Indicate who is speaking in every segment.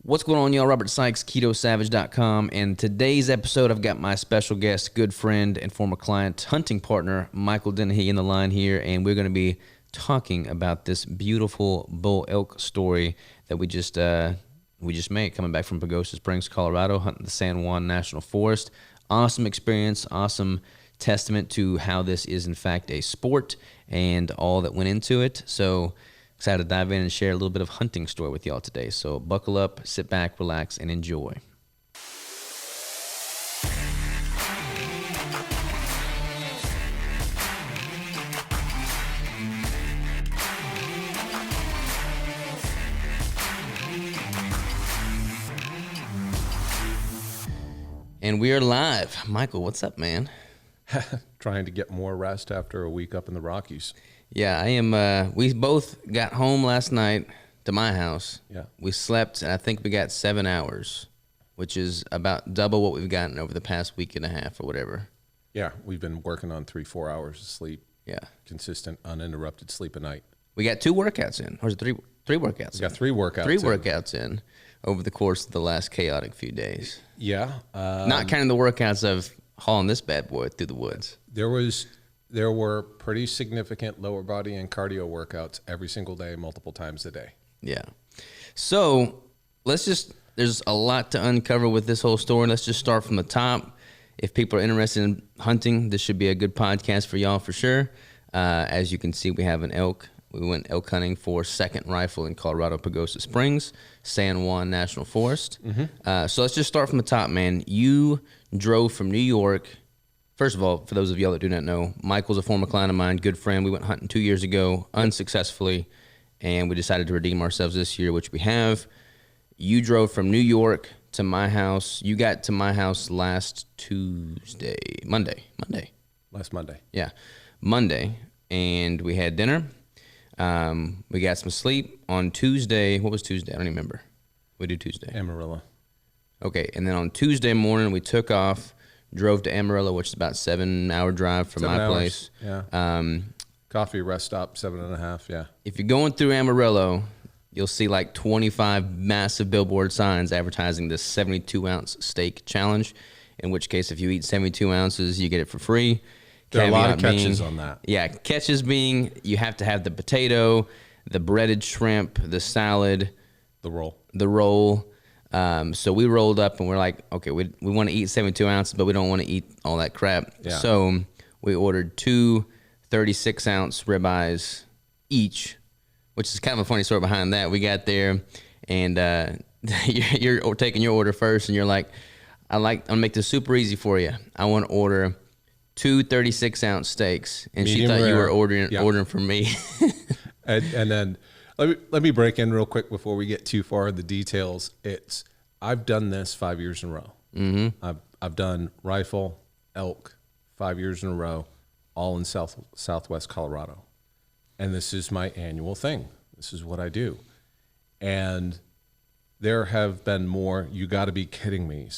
Speaker 1: What's going on, y'all? Robert Sykes, KetoSavage.com, and today's episode, I've got my special guest, good friend, and former client, hunting partner, Michael Denehy, in the line here, and we're going to be talking about this beautiful bull elk story that we just made, coming back from Pagosa Springs, Colorado, hunting the San Juan National Forest. Awesome experience, awesome testament to how this is, in fact, a sport and all that went into it. So excited to dive in and share a little bit of hunting story with y'all today. So buckle up, sit back, relax, and enjoy. And we are live. Michael, what's up, man?
Speaker 2: Trying to get more rest after a week up in the Rockies.
Speaker 1: Yeah, I am. We both got home last night to my house.
Speaker 2: Yeah.
Speaker 1: We slept, and I think we got 7 hours, which is about double what we've gotten over the past week and a half or whatever.
Speaker 2: Yeah, we've been working on 3-4 hours of sleep.
Speaker 1: Yeah.
Speaker 2: Consistent, uninterrupted sleep a night.
Speaker 1: We got 2 workouts in, or is it three workouts?
Speaker 2: We got 3 workouts.
Speaker 1: 3 workouts in over the course of the last chaotic few days.
Speaker 2: Yeah.
Speaker 1: Not counting the workouts of hauling this bad boy through the woods.
Speaker 2: There were pretty significant lower body and cardio workouts every single day, multiple times a day.
Speaker 1: Yeah. So there's a lot to uncover with this whole story. Let's just start from the top. If people are interested in hunting, this should be a good podcast for y'all for sure. As you can see, we have an elk. We went elk hunting for second rifle in Colorado, Pagosa Springs, San Juan National Forest. Mm-hmm. So let's just start from the top, man. You drove from New York. First of all, for those of y'all that do not know, Michael's a former client of mine, good friend. We went hunting 2 years ago, unsuccessfully, and we decided to redeem ourselves this year, which we have. You drove from New York to my house. You got to my house last Monday.
Speaker 2: Last Monday.
Speaker 1: Yeah, Monday, and we had dinner. We got some sleep on Tuesday. What was Tuesday? I don't even remember. We do Tuesday.
Speaker 2: Amarillo.
Speaker 1: Okay, and then on Tuesday morning, we took off, drove to Amarillo, which is about 7-hour drive from my place.
Speaker 2: Yeah. Coffee, rest stop, 7.5, yeah.
Speaker 1: If you're going through Amarillo, you'll see like 25 massive billboard signs advertising this 72-ounce steak challenge, in which case if you eat 72 ounces, you get it for free.
Speaker 2: There are a lot of catches on that.
Speaker 1: Yeah, catches being you have to have the potato, the breaded shrimp, the salad.
Speaker 2: The
Speaker 1: roll. So we rolled up and we're like, okay, we want to eat 72 ounces, but we don't want to eat all that crap.
Speaker 2: Yeah.
Speaker 1: So we ordered 2 36-ounce ribeyes each, which is kind of a funny story behind that. We got there and you're taking your order first and you're like, I'm going to make this super easy for you. I want to order 2 36-ounce steaks, and medium she thought rare. You were ordering from me.
Speaker 2: and then let me break in real quick before we get too far in the details. I've done this 5 years in a row. Mm-hmm. I've done rifle, elk 5 years in a row, all in southwest Colorado, and this is my annual thing. This is what I do, and there have been more. You got to be kidding me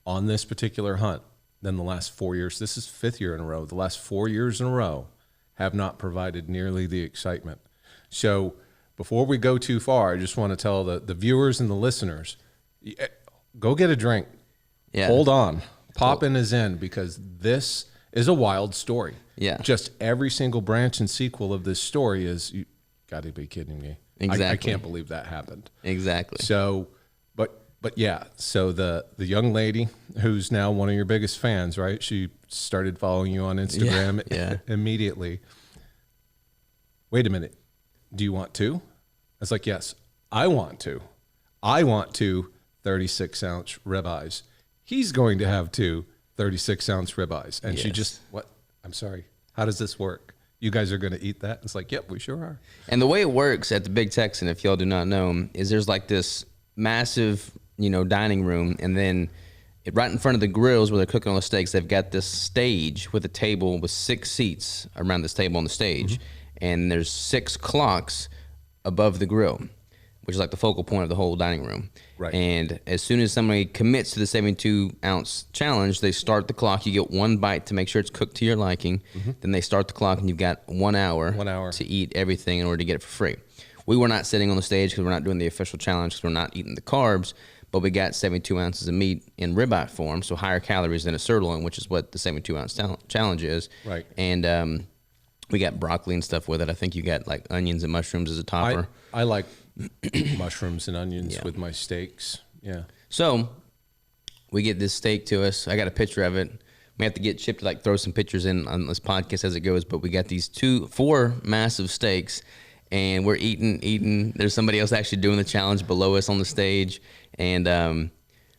Speaker 2: on this particular hunt than the last 4 years. This is 5th year in a row. The last 4 years in a row have not provided nearly the excitement. So before we go too far, I just want to tell the viewers and the listeners, go get a drink.
Speaker 1: Yeah.
Speaker 2: Hold on. Poppin' is in because this is a wild story.
Speaker 1: Yeah.
Speaker 2: Just every single branch and sequel of this story is, you got to be kidding me.
Speaker 1: Exactly.
Speaker 2: I can't believe that happened.
Speaker 1: Exactly.
Speaker 2: So, but yeah, so the young lady who's now one of your biggest fans, right? She started following you on Instagram immediately. Wait a minute. Do you want 2? I was like, yes, I want 2. I want 2 36-ounce ribeyes. He's going to have 2 36-ounce ribeyes. And she just, what? I'm sorry. How does this work? You guys are going to eat that? It's like, yep, we sure are.
Speaker 1: And the way it works at the Big Texan, if y'all do not know, is there's like this massive, dining room, and then right in front of the grills where they're cooking all the steaks, they've got this stage with a table with 6 seats around this table on the stage, and there's 6 clocks above the grill, which is like the focal point of the whole dining room.
Speaker 2: Right.
Speaker 1: And as soon as somebody commits to the 72-ounce challenge, they start the clock. You get 1 bite to make sure it's cooked to your liking. Then they start the clock, and you've got 1 hour, to eat everything in order to get it for free. We were not sitting on the stage because we're not doing the official challenge because we're not eating the carbs, but we got 72 ounces of meat in ribeye form, so higher calories than a sirloin, which is what the 72-ounce challenge is.
Speaker 2: Right.
Speaker 1: And we got broccoli and stuff with it. I think you got like onions and mushrooms as a topper.
Speaker 2: I like mushrooms and onions with my steaks. Yeah.
Speaker 1: So we get this steak to us. I got a picture of it. We have to get Chip to like throw some pictures in on this podcast as it goes, but we got these 4 massive steaks, and we're eating. There's somebody else actually doing the challenge below us on the stage, and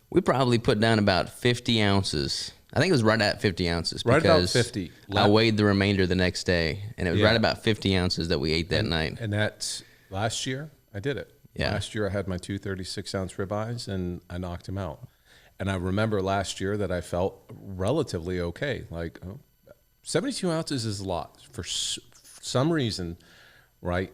Speaker 1: we probably put down about 50 ounces. I think it was right at 50 ounces.
Speaker 2: Right about 50.
Speaker 1: I weighed the remainder the next day, and it was right about 50 ounces that we ate that night.
Speaker 2: And that's last year I did it.
Speaker 1: Yeah.
Speaker 2: Last year I had my 2 36-ounce ribeyes, and I knocked them out. And I remember last year that I felt relatively okay. Like 72 ounces is a lot. For some reason, right,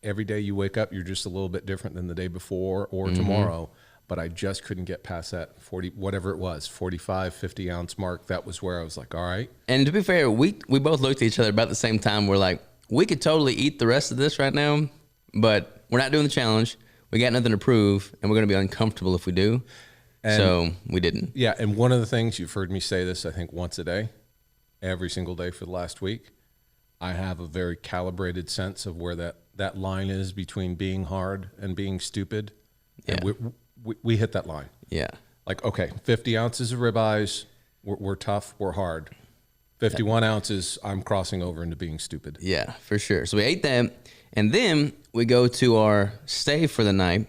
Speaker 2: every day you wake up, you're just a little bit different than the day before or tomorrow. But I just couldn't get past that 40, whatever it was, 45, 50 ounce mark. That was where I was like, all right.
Speaker 1: And to be fair, we both looked at each other about the same time. We're like, we could totally eat the rest of this right now, but we're not doing the challenge. We got nothing to prove, and we're going to be uncomfortable if we do. And so we didn't.
Speaker 2: Yeah, and one of the things, you've heard me say this, I think, once a day, every single day for the last week, I have a very calibrated sense of where that line is between being hard and being stupid.
Speaker 1: Yeah.
Speaker 2: And we hit that line.
Speaker 1: Yeah.
Speaker 2: Like, okay, 50 ounces of ribeyes, we're tough, we're hard. 51 ounces, I'm crossing over into being stupid.
Speaker 1: Yeah, for sure. So we ate that, and then we go to our stay for the night,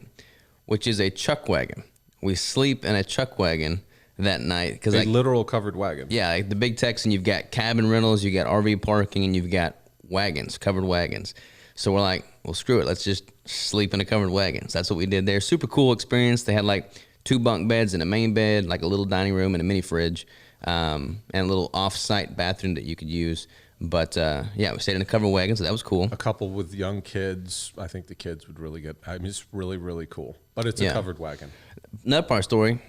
Speaker 1: which is a chuck wagon. We sleep in a chuck wagon that night.
Speaker 2: A literal covered wagon.
Speaker 1: Yeah, like the big Texan, you've got cabin rentals, you got RV parking, and you've got wagons, covered wagons. So we're like, well, screw it. Let's just sleep in a covered wagon. So that's what we did there. Super cool experience. They had like 2 bunk beds and a main bed, like a little dining room and a mini fridge, and a little off-site bathroom that you could use. But yeah, we stayed in a covered wagon, so that was cool.
Speaker 2: A couple with young kids. I think the kids would really get, I mean, it's really, really cool. But it's a covered wagon.
Speaker 1: Another part of the story,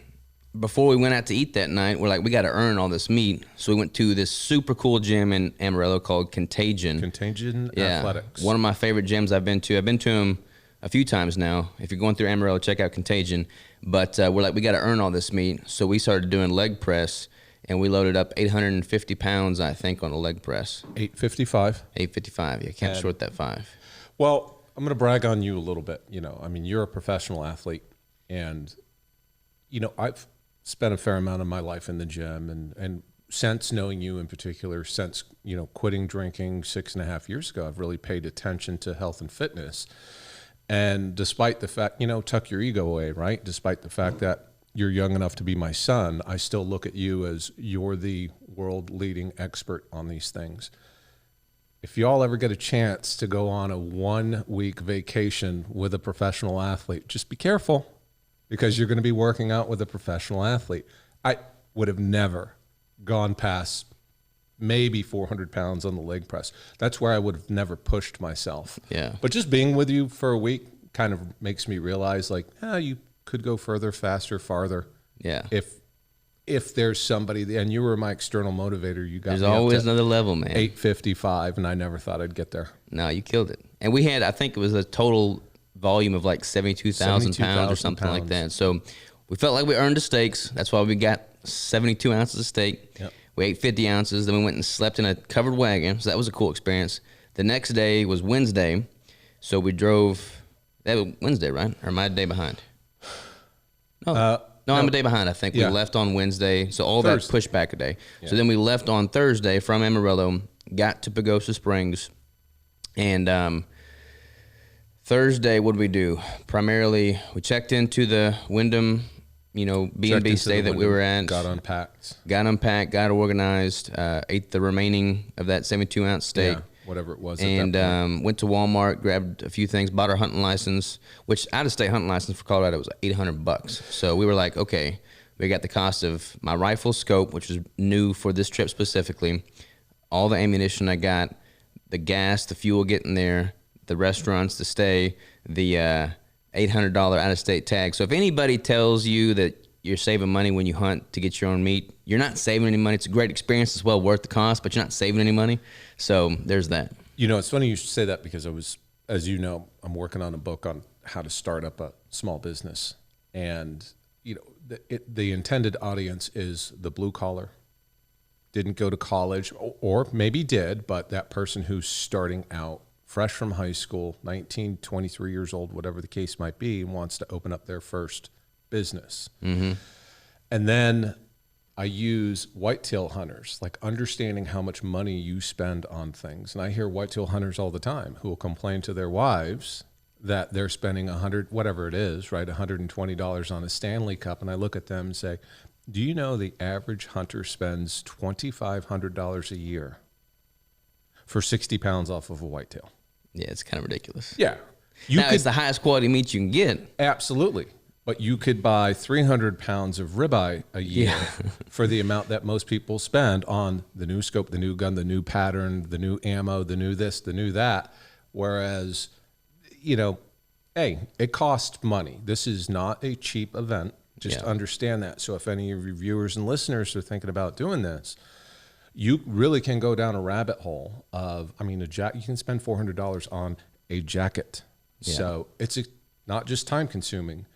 Speaker 1: before we went out to eat that night, we're like, we got to earn all this meat. So we went to this super cool gym in Amarillo called Contagion.
Speaker 2: Contagion Athletics.
Speaker 1: One of my favorite gyms I've been to. I've been to them a few times now. If you're going through Amarillo, check out Contagion. But we're like, we got to earn all this meat. So we started doing leg press, and we loaded up 850 pounds, I think, on a leg press.
Speaker 2: 855.
Speaker 1: 855. Yeah, can't short that 5.
Speaker 2: Well, I'm going to brag on you a little bit. You know, I mean, you're a professional athlete, and, you know, I've spent a fair amount of my life in the gym, and since knowing you in particular, since, you know, quitting drinking 6.5 years ago, I've really paid attention to health and fitness. And despite the fact, you know, tuck your ego away, right? Despite the fact that you're young enough to be my son, I still look at you as you're the world leading expert on these things. If y'all ever get a chance to go on a 1-week vacation with a professional athlete, just be careful, because you're going to be working out with a professional athlete. I would have never gone past maybe 400 pounds on the leg press. That's where I would have never pushed myself.
Speaker 1: Yeah.
Speaker 2: But just being with you for a week kind of makes me realize, like, you could go further, faster, farther.
Speaker 1: Yeah.
Speaker 2: If there's somebody, and you were my external motivator, you got
Speaker 1: There's
Speaker 2: me
Speaker 1: always
Speaker 2: up to
Speaker 1: another level, man.
Speaker 2: 855, and I never thought I'd get there.
Speaker 1: No, you killed it. And we had, I think it was a total volume of like 72,000 pounds or something like that. So we felt like we earned the steaks. That's why we got 72 ounces of steak.
Speaker 2: Yep.
Speaker 1: We ate 50 ounces. Then we went and slept in a covered wagon. So that was a cool experience. The next day was Wednesday. So we drove, that was Wednesday, right? Or am I a day behind? No, I'm a day behind, I think. We left on Wednesday. So all Thursday. That pushed back a day. Yeah. So then we left on Thursday from Amarillo, got to Pagosa Springs, and Thursday, what did we do? Primarily, we checked into the Wyndham, you know, B&B stay that we were at.
Speaker 2: Got unpacked,
Speaker 1: got organized, ate the remaining of that 72-ounce steak.
Speaker 2: Yeah, whatever it was.
Speaker 1: And went to Walmart, grabbed a few things, bought our hunting license, which out-of-state hunting license for Colorado was $800. So we were like, okay, we got the cost of my rifle scope, which was new for this trip specifically, all the ammunition I got, the gas, the fuel getting there, the restaurants to stay, the $800 out-of-state tag. So if anybody tells you that you're saving money when you hunt to get your own meat, you're not saving any money. It's a great experience. It's well worth the cost, but you're not saving any money. So there's that.
Speaker 2: You know, it's funny you should say that, because I was as you know, I'm working on a book on how to start up a small business, and the intended audience is the blue collar, didn't go to college, or maybe did, but that person who's starting out fresh from high school, 19, 23 years old, whatever the case might be, and wants to open up their first business. Mm-hmm. And then I use whitetail hunters, like understanding how much money you spend on things. And I hear whitetail hunters all the time who will complain to their wives that they're spending whatever it is, right, $120 on a Stanley Cup. And I look at them and say, do you know the average hunter spends $2,500 a year for 60 pounds off of a whitetail?
Speaker 1: Yeah, it's kind of ridiculous.
Speaker 2: Yeah.
Speaker 1: It's the highest quality meat you can get.
Speaker 2: Absolutely. But you could buy 300 pounds of ribeye a year for the amount that most people spend on the new scope, the new gun, the new pattern, the new ammo, the new this, the new that. Whereas, hey, it costs money. This is not a cheap event. Just understand that. So if any of your viewers and listeners are thinking about doing this, you really can go down a rabbit hole of, you can spend $400 on a jacket. Yeah. So it's not just time consuming,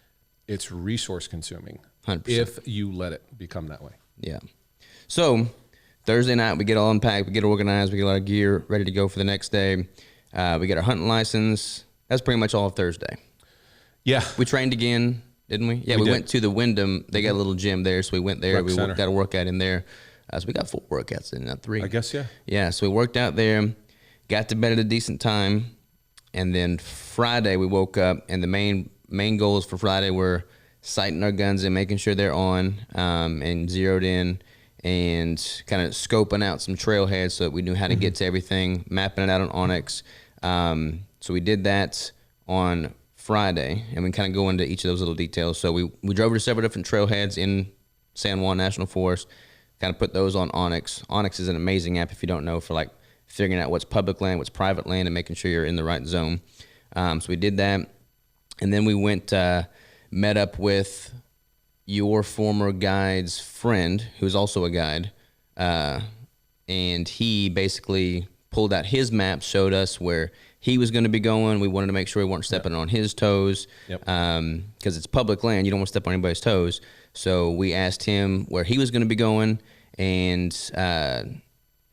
Speaker 2: it's resource consuming
Speaker 1: 100%.
Speaker 2: If you let it become that way.
Speaker 1: Yeah. So Thursday night, we get all unpacked, we get organized, we get our gear ready to go for the next day. We get our hunting license. That's pretty much all of Thursday. Yeah. We trained again, didn't we? Yeah, we went to the Wyndham. They got a little gym there, so we went there. We got a workout in there. So we got 4 workouts in, not 3.
Speaker 2: I guess, yeah.
Speaker 1: Yeah, so we worked out there, got to bed at a decent time, and then Friday we woke up, and the main goals for Friday were sighting our guns and making sure they're on and zeroed in, and kind of scoping out some trailheads so that we knew how to get to everything, mapping it out on Onyx. So we did that on Friday, and we kind of go into each of those little details. So we drove to several different trailheads in San Juan National Forest, kind of put those on Onyx. Onyx is an amazing app, if you don't know, for like figuring out what's public land, what's private land, and making sure you're in the right zone. So we did that, and then we went, met up with your former guide's friend, who's also a guide, and he basically pulled out his map, showed us where he was going to be going. We wanted to make sure we weren't stepping on his toes, because it's public land. You don't want to step on anybody's toes. So we asked him where he was going to be going, and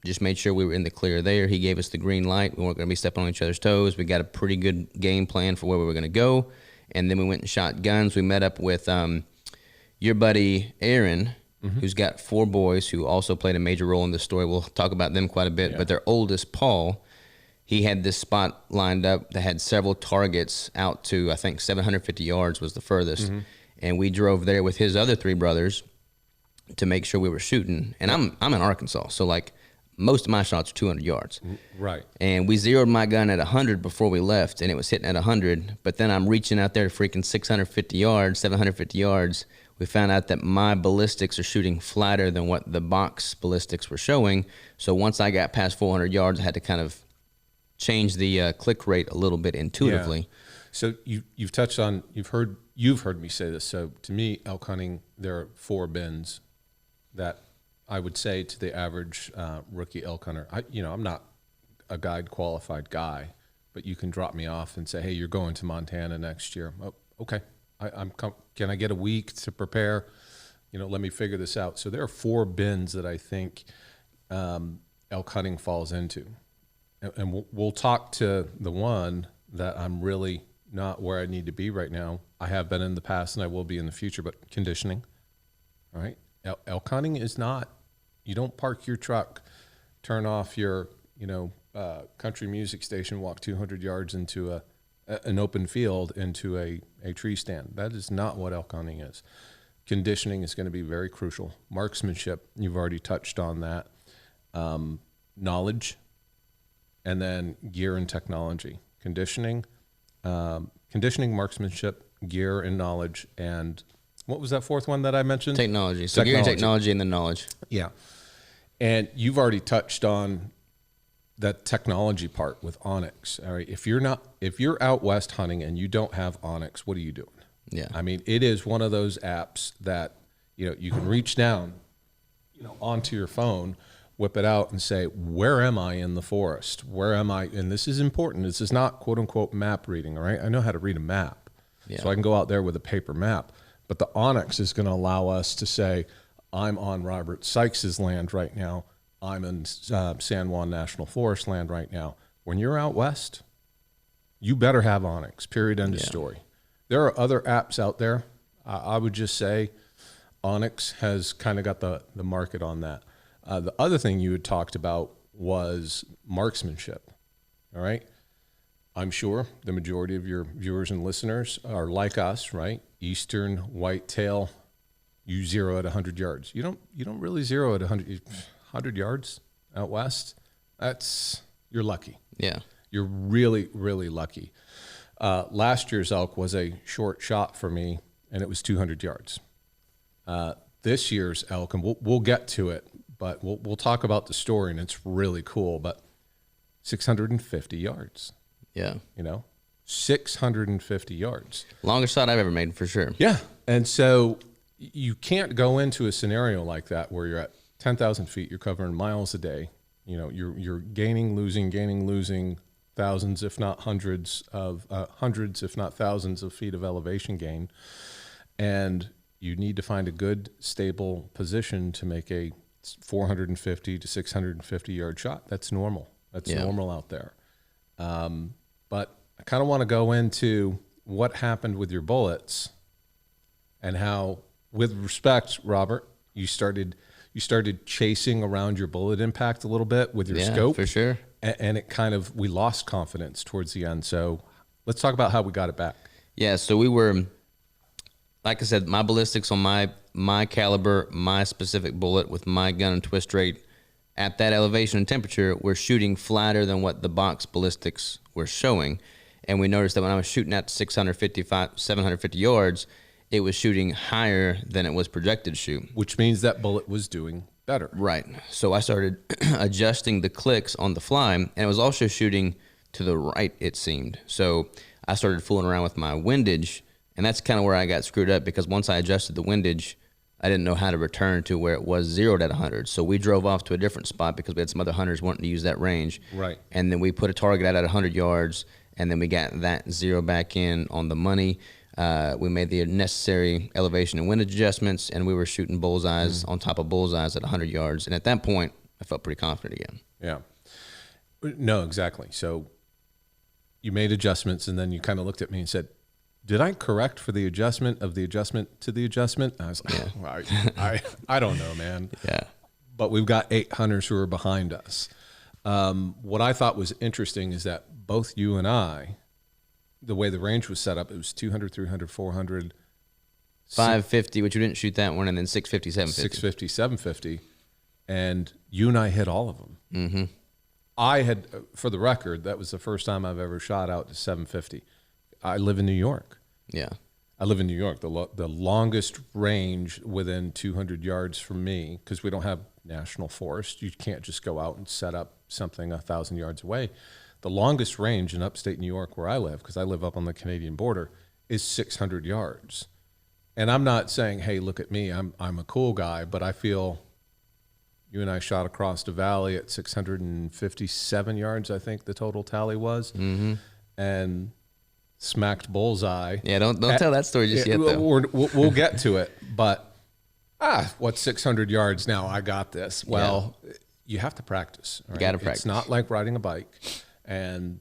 Speaker 1: just made sure we were in the clear there. He gave us the green light. We weren't going to be stepping on each other's toes. We got a pretty good game plan for where we were going to go, and then we went and shot guns. We met up with your buddy Aaron, who's got 4 boys who also played a major role in this story. We'll talk about them quite a bit, but their oldest, Paul, he had this spot lined up that had several targets out to, I think, 750 yards was the furthest. And we drove there with his other 3 brothers to make sure we were shooting. And I'm in Arkansas, so like most of my shots are 200 yards.
Speaker 2: Right.
Speaker 1: And we zeroed my gun at 100 before we left, and it was hitting at 100. But then I'm reaching out there to freaking 650 yards, 750 yards. We found out that my ballistics are shooting flatter than what the box ballistics were showing. So once I got past 400 yards, I had to kind of change the click rate a little bit intuitively.
Speaker 2: Yeah. So you've touched on, you've heard me say this. So to me, elk hunting, there are 4 bins that I would say to the average rookie elk hunter. I'm not a guide qualified guy, but you can drop me off and say, hey, you're going to Montana next year. Oh, okay. Can I get a week to prepare? Let me figure this out. So there are 4 bins that I think elk hunting falls into. And we'll talk to the one that I'm really not where I need to be right now. I have been in the past and I will be in the future, but conditioning, all right? Elk hunting is not, you don't park your truck, turn off your, country music station, walk 200 yards into an open field into a tree stand. That is not what elk hunting is. Conditioning is going to be very crucial. Marksmanship, you've already touched on that. Knowledge, and then gear and technology. Conditioning, marksmanship, gear and knowledge, and what was that 4th one that I mentioned?
Speaker 1: Technology. So gear and technology and then knowledge. Yeah.
Speaker 2: And you've already touched on that technology part with Onyx. All right. If you're out west hunting and you don't have Onyx, what are you doing? Yeah. I mean, it is one of those apps that, you can reach down, onto your phone, whip it out and say, where am I in the forest? Where am I? And this is important. This is not quote unquote map reading, all right? I know how to read a map. Yeah. So I can go out there with a paper map. But the onX is going to allow us to say, I'm on Robert Sykes's land right now. I'm in San Juan National Forest land right now. When you're out west, you better have onX, period, end of story. There are other apps out there. I would just say onX has kind of got the market on that. The other thing you had talked about was marksmanship, all right? I'm sure the majority of your viewers and listeners are like us, right? Eastern whitetail, you zero at 100 yards. You don't really zero at 100 yards out west. You're lucky.
Speaker 1: Yeah.
Speaker 2: You're really, really lucky. Last year's elk was a short shot for me, and it was 200 yards. This year's elk, and we'll get to it, but we'll talk about the story, and it's really cool, but 650 yards.
Speaker 1: Yeah.
Speaker 2: 650 yards.
Speaker 1: Longest shot I've ever made, for sure.
Speaker 2: Yeah. And so you can't go into a scenario like that where you're at 10,000 feet, you're covering miles a day. You're gaining, losing thousands, if not hundreds, if not thousands of feet of elevation gain. And you need to find a good, stable position to make a 450 to 650 yard shot. That's normal. That's normal out there. But I kind of want to go into what happened with your bullets and how, with respect, Robert, you started chasing around your bullet impact a little bit with your scope.
Speaker 1: For sure.
Speaker 2: And it we lost confidence towards the end. So let's talk about how we got it back.
Speaker 1: Yeah. So we were, like I said, my ballistics on my caliber, my specific bullet with my gun and twist rate at that elevation and temperature, we're shooting flatter than what the box ballistics were showing. And we noticed that when I was shooting at 750 yards, it was shooting higher than it was projected to shoot.
Speaker 2: Which means that bullet was doing better.
Speaker 1: Right. So I started adjusting the clicks on the fly, and it was also shooting to the right, it seemed. So I started fooling around with my windage, and that's kind of where I got screwed up, because once I adjusted the windage, I didn't know how to return to where it was zeroed at 100. So we drove off to a different spot because we had some other hunters wanting to use that range.
Speaker 2: Right.
Speaker 1: And then we put a target out at 100 yards, and then we got that zero back in on the money. We made the necessary elevation and windage adjustments, and we were shooting bullseyes on top of bullseyes at 100 yards. And at that point, I felt pretty confident again.
Speaker 2: Yeah. No, exactly. So you made adjustments, and then you kind of looked at me and said, did I correct for the adjustment of the adjustment to the adjustment? And I was like, I don't know, man.
Speaker 1: Yeah.
Speaker 2: But we've got 8 hunters who are behind us. What I thought was interesting is that both you and I, the way the range was set up, it was 200, 300, 400.
Speaker 1: 550, which you didn't shoot that one, and then 650, 750.
Speaker 2: 650, 750. And you and I hit all of them.
Speaker 1: Mm-hmm.
Speaker 2: I had, for the record, that was the first time I've ever shot out to 750. I live in New York.
Speaker 1: Yeah.
Speaker 2: I live in New York. The longest range within 200 yards from me, because we don't have national forest. You can't just go out and set up something 1,000 yards away. The longest range in upstate New York where I live, because I live up on the Canadian border, is 600 yards. And I'm not saying, hey, look at me, I'm a cool guy, but I feel you and I shot across the valley at 657 yards, I think the total tally was, and smacked bullseye.
Speaker 1: Yeah, don't tell that story just yet, though.
Speaker 2: We'll get to it, but what's 600 yards now? I got this. Well, you have to practice. Right?
Speaker 1: You got to practice.
Speaker 2: It's not like riding a bike. And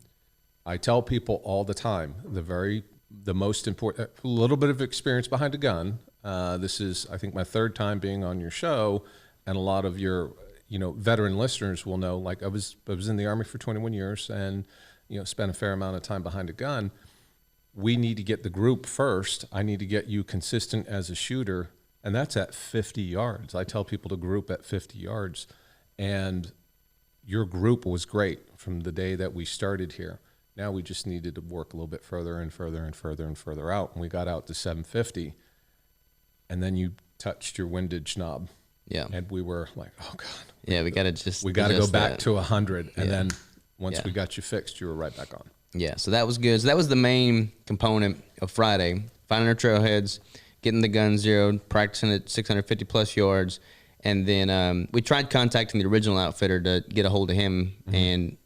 Speaker 2: I tell people all the time, the most important, a little bit of experience behind a gun. This is, I think, my 3rd time being on your show, and a lot of your, veteran listeners will know. Like I was in the Army for 21 years, and spent a fair amount of time behind a gun. We need to get the group first. I need to get you consistent as a shooter, and that's at 50 yards. I tell people to group at 50 yards, and your group was great from the day that we started here. Now we just needed to work a little bit further and further and further and further out. And we got out to 750, and then you touched your windage knob.
Speaker 1: Yeah.
Speaker 2: And we were like, oh God.
Speaker 1: Yeah, we got to
Speaker 2: go back to 100. And then once we got you fixed, you were right back on.
Speaker 1: Yeah, so that was good. So that was the main component of Friday, finding our trailheads, getting the gun zeroed, practicing at 650 plus yards. And then we tried contacting the original outfitter to get a hold of him, and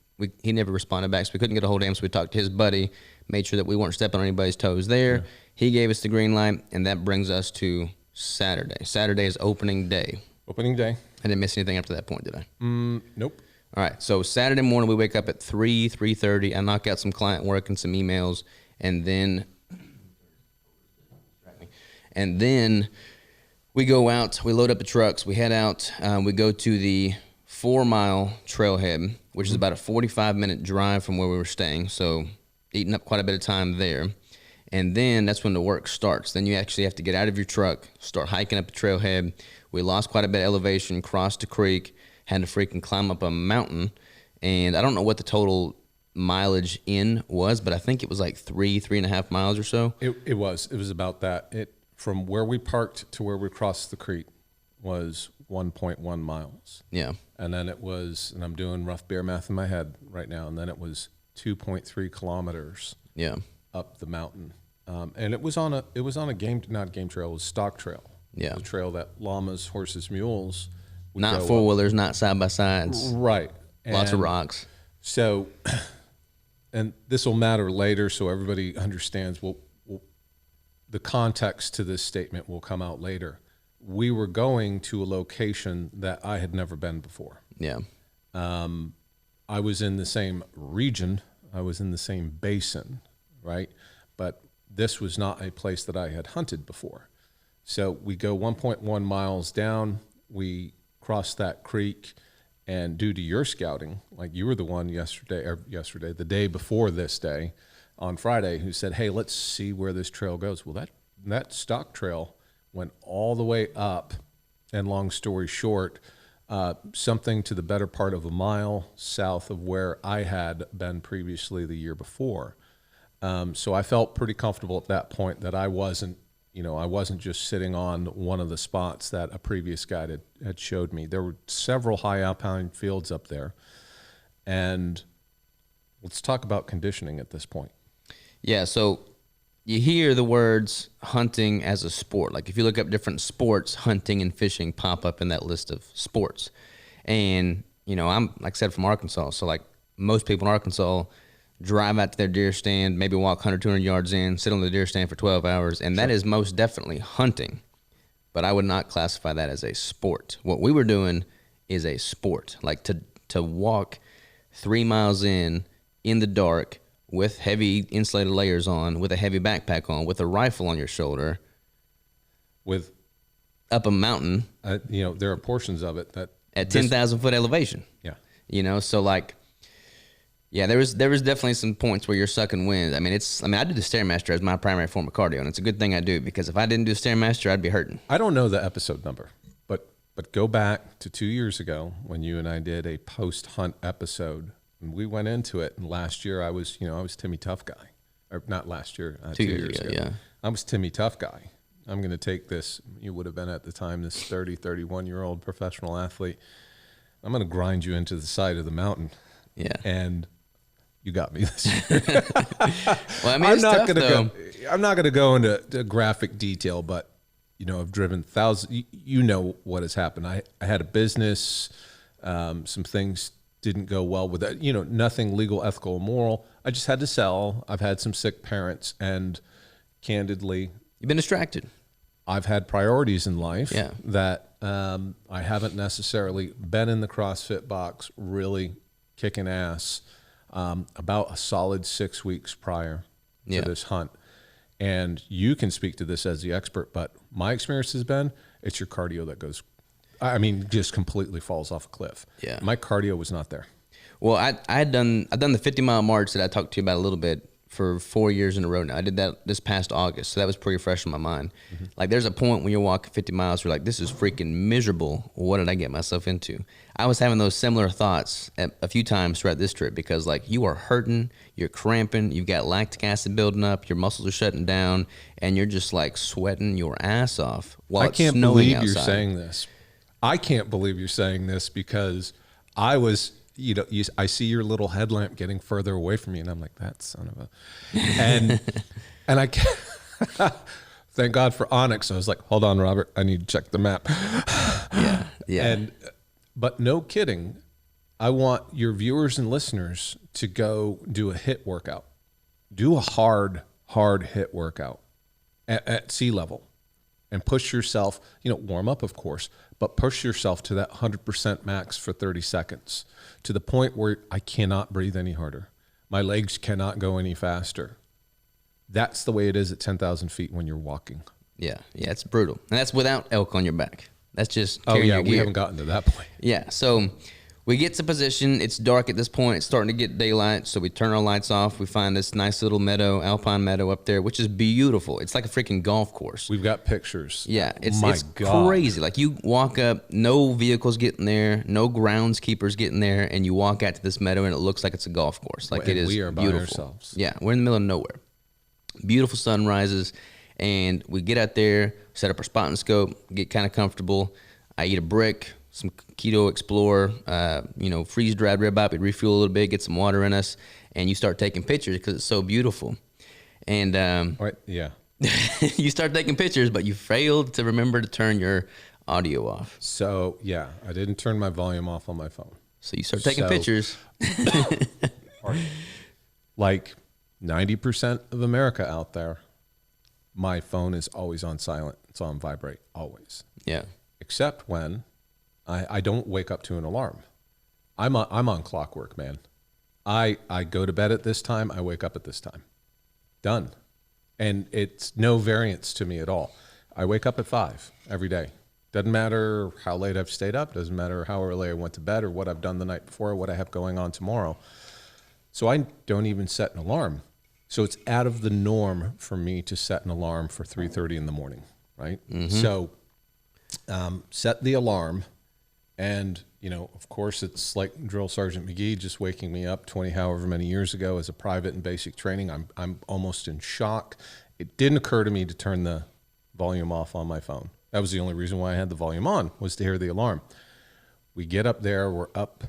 Speaker 1: he never responded back, so we couldn't get a hold of him. So we talked to his buddy, made sure that we weren't stepping on anybody's toes there. Yeah. He gave us the green light, and that brings us to Saturday. Saturday is opening day.
Speaker 2: Opening day.
Speaker 1: I didn't miss anything after that point, did I?
Speaker 2: Nope.
Speaker 1: All right, so Saturday morning we wake up at 3:30. I knock out some client work and some emails, and then we go out. We load up the trucks. We head out. We go to the 4-mile trailhead, which is about a 45-minute drive from where we were staying. So eating up quite a bit of time there. And then that's when the work starts. Then you actually have to get out of your truck, start hiking up the trailhead. We lost quite a bit of elevation, crossed the creek, had to freaking climb up a mountain. And I don't know what the total mileage in was, but I think it was like 3.5 miles or so.
Speaker 2: It was about that. From where we parked to where we crossed the creek was 1.1 miles.
Speaker 1: Yeah.
Speaker 2: And then it was, and I'm doing rough bear math in my head right now, and then it was 2.3 kilometers.
Speaker 1: Yeah.
Speaker 2: Up the mountain. And it was on a not game trail, it was stock trail.
Speaker 1: Yeah.
Speaker 2: It was a trail that llamas, horses, mules would
Speaker 1: not
Speaker 2: go
Speaker 1: four-wheelers, not side-by-sides.
Speaker 2: Right.
Speaker 1: Lots of rocks.
Speaker 2: So, and this will matter later so everybody understands, the context to this statement will come out later. We were going to a location that I had never been before.
Speaker 1: Yeah.
Speaker 2: I was in the same region. I was in the same basin, right? But this was not a place that I had hunted before. So we go 1.1 miles down. We cross that creek. And due to your scouting, like you were the one the day before this day, on Friday, who said, hey, let's see where this trail goes. Well, that stock trail went all the way up, and long story short, something to the better part of a mile south of where I had been previously the year before. So I felt pretty comfortable at that point that I wasn't just sitting on one of the spots that a previous guide had showed me. There were several high alpine fields up there. And let's talk about conditioning at this point.
Speaker 1: Yeah, so you hear the words hunting as a sport. Like if you look up different sports, hunting and fishing pop up in that list of sports. And, I'm, like I said, from Arkansas. So like most people in Arkansas drive out to their deer stand, maybe walk 100, 200 yards in, sit on the deer stand for 12 hours. And that is most definitely hunting. But I would not classify that as a sport. What we were doing is a sport. Like to walk 3 miles in the dark, with heavy insulated layers on, with a heavy backpack on, with a rifle on your shoulder,
Speaker 2: with
Speaker 1: up a mountain.
Speaker 2: There are portions of it that
Speaker 1: at 10,000 foot elevation.
Speaker 2: Yeah.
Speaker 1: So like, yeah, there was definitely some points where you're sucking wind. I do the Stairmaster as my primary form of cardio, and it's a good thing I do, because if I didn't do Stairmaster, I'd be hurting.
Speaker 2: I don't know the episode number, but go back to 2 years ago when you and I did a post hunt episode. And we went into it, and last year I was Timmy Tough Guy, or not last year, 2 years ago.
Speaker 1: Yeah,
Speaker 2: I was Timmy Tough Guy. I'm going to take this. You would have been at the time this 31-year-old professional athlete. I'm going to grind you into the side of the mountain.
Speaker 1: Yeah,
Speaker 2: and you got me this year.
Speaker 1: Well, it's tough, though.
Speaker 2: I'm not going to go into graphic detail, but I've driven thousands. You know what has happened. I had a business, some things didn't go well with that. Nothing legal, ethical, or moral. I just had to sell. I've had some sick parents, and candidly,
Speaker 1: you've been distracted.
Speaker 2: I've had priorities in life
Speaker 1: that
Speaker 2: I haven't necessarily been in the CrossFit box really kicking ass about a solid 6 weeks prior to this hunt. And you can speak to this as the expert, but my experience has been it's your cardio that goes, just completely falls off a cliff.
Speaker 1: Yeah.
Speaker 2: My cardio was not there.
Speaker 1: Well, I've done the 50-mile march that I talked to you about a little bit for 4 years in a row now. I did that this past August, so that was pretty fresh in my mind. Mm-hmm. Like there's a point when you're walking 50 miles, you're like, this is freaking miserable. What did I get myself into? I was having those similar thoughts a few times throughout this trip, because like you are hurting, you're cramping, you've got lactic acid building up, your muscles are shutting down, and you're just like sweating your ass off while it's snowing outside.
Speaker 2: I can't believe you're saying this. I can't believe you're saying this, because I was, I see your little headlamp getting further away from me, and I'm like, that son of a, and I can't, Thank God for Onyx. I was like, hold on, Robert, I need to check the map.
Speaker 1: Yeah.
Speaker 2: But no kidding, I want your viewers and listeners to go do a HIIT workout. Do a hard HIIT workout at sea level and push yourself, warm up, of course, but push yourself to that 100% max for 30 seconds to the point where I cannot breathe any harder. My legs cannot go any faster. That's the way it is at 10,000 feet when you're walking.
Speaker 1: Yeah, it's brutal. And that's without elk on your back. That's just carrying your gear.
Speaker 2: We haven't gotten to that point.
Speaker 1: Yeah, so we get to position. It's dark at this point. It's starting to get daylight, so we turn our lights off. We find this nice little meadow, alpine meadow up there, which is beautiful. It's like a freaking golf course.
Speaker 2: We've got pictures.
Speaker 1: Yeah, it's crazy. Like you walk up, no vehicles getting there, no groundskeepers getting there, and you walk out to this meadow, and it looks like it's a golf course. Like it is
Speaker 2: we are
Speaker 1: beautiful.
Speaker 2: By ourselves.
Speaker 1: Yeah, we're in the middle of nowhere. Beautiful sunrises, and we get out there, set up our spot and scope, get kind of comfortable. I eat a brick, some Keto Explorer, freeze-dried ribeye. We refuel a little bit, get some water in us, and you start taking pictures because it's so beautiful. And
Speaker 2: yeah,
Speaker 1: you start taking pictures, but you failed to remember to turn your audio off.
Speaker 2: So, yeah, I didn't turn my volume off on my phone.
Speaker 1: So you start taking pictures.
Speaker 2: Like 90% of America out there, my phone is always on silent. It's on vibrate, always.
Speaker 1: Yeah.
Speaker 2: Except when I don't wake up to an alarm. I'm on clockwork, man. I go to bed at this time. I wake up at this time. Done. And it's no variance to me at all. I wake up at 5 every day. Doesn't matter how late I've stayed up. Doesn't matter how early I went to bed or what I've done the night before or what I have going on tomorrow. So I don't even set an alarm. So it's out of the norm for me to set an alarm for 3:30 in the morning, right? Mm-hmm. So set the alarm, and of course, it's like Drill Sergeant McGee just waking me up 20 however many years ago as a private in basic training. I'm almost in shock. It didn't occur to me to turn the volume off on my phone. That was the only reason why I had the volume on, was to hear the alarm. We get up there. We're up,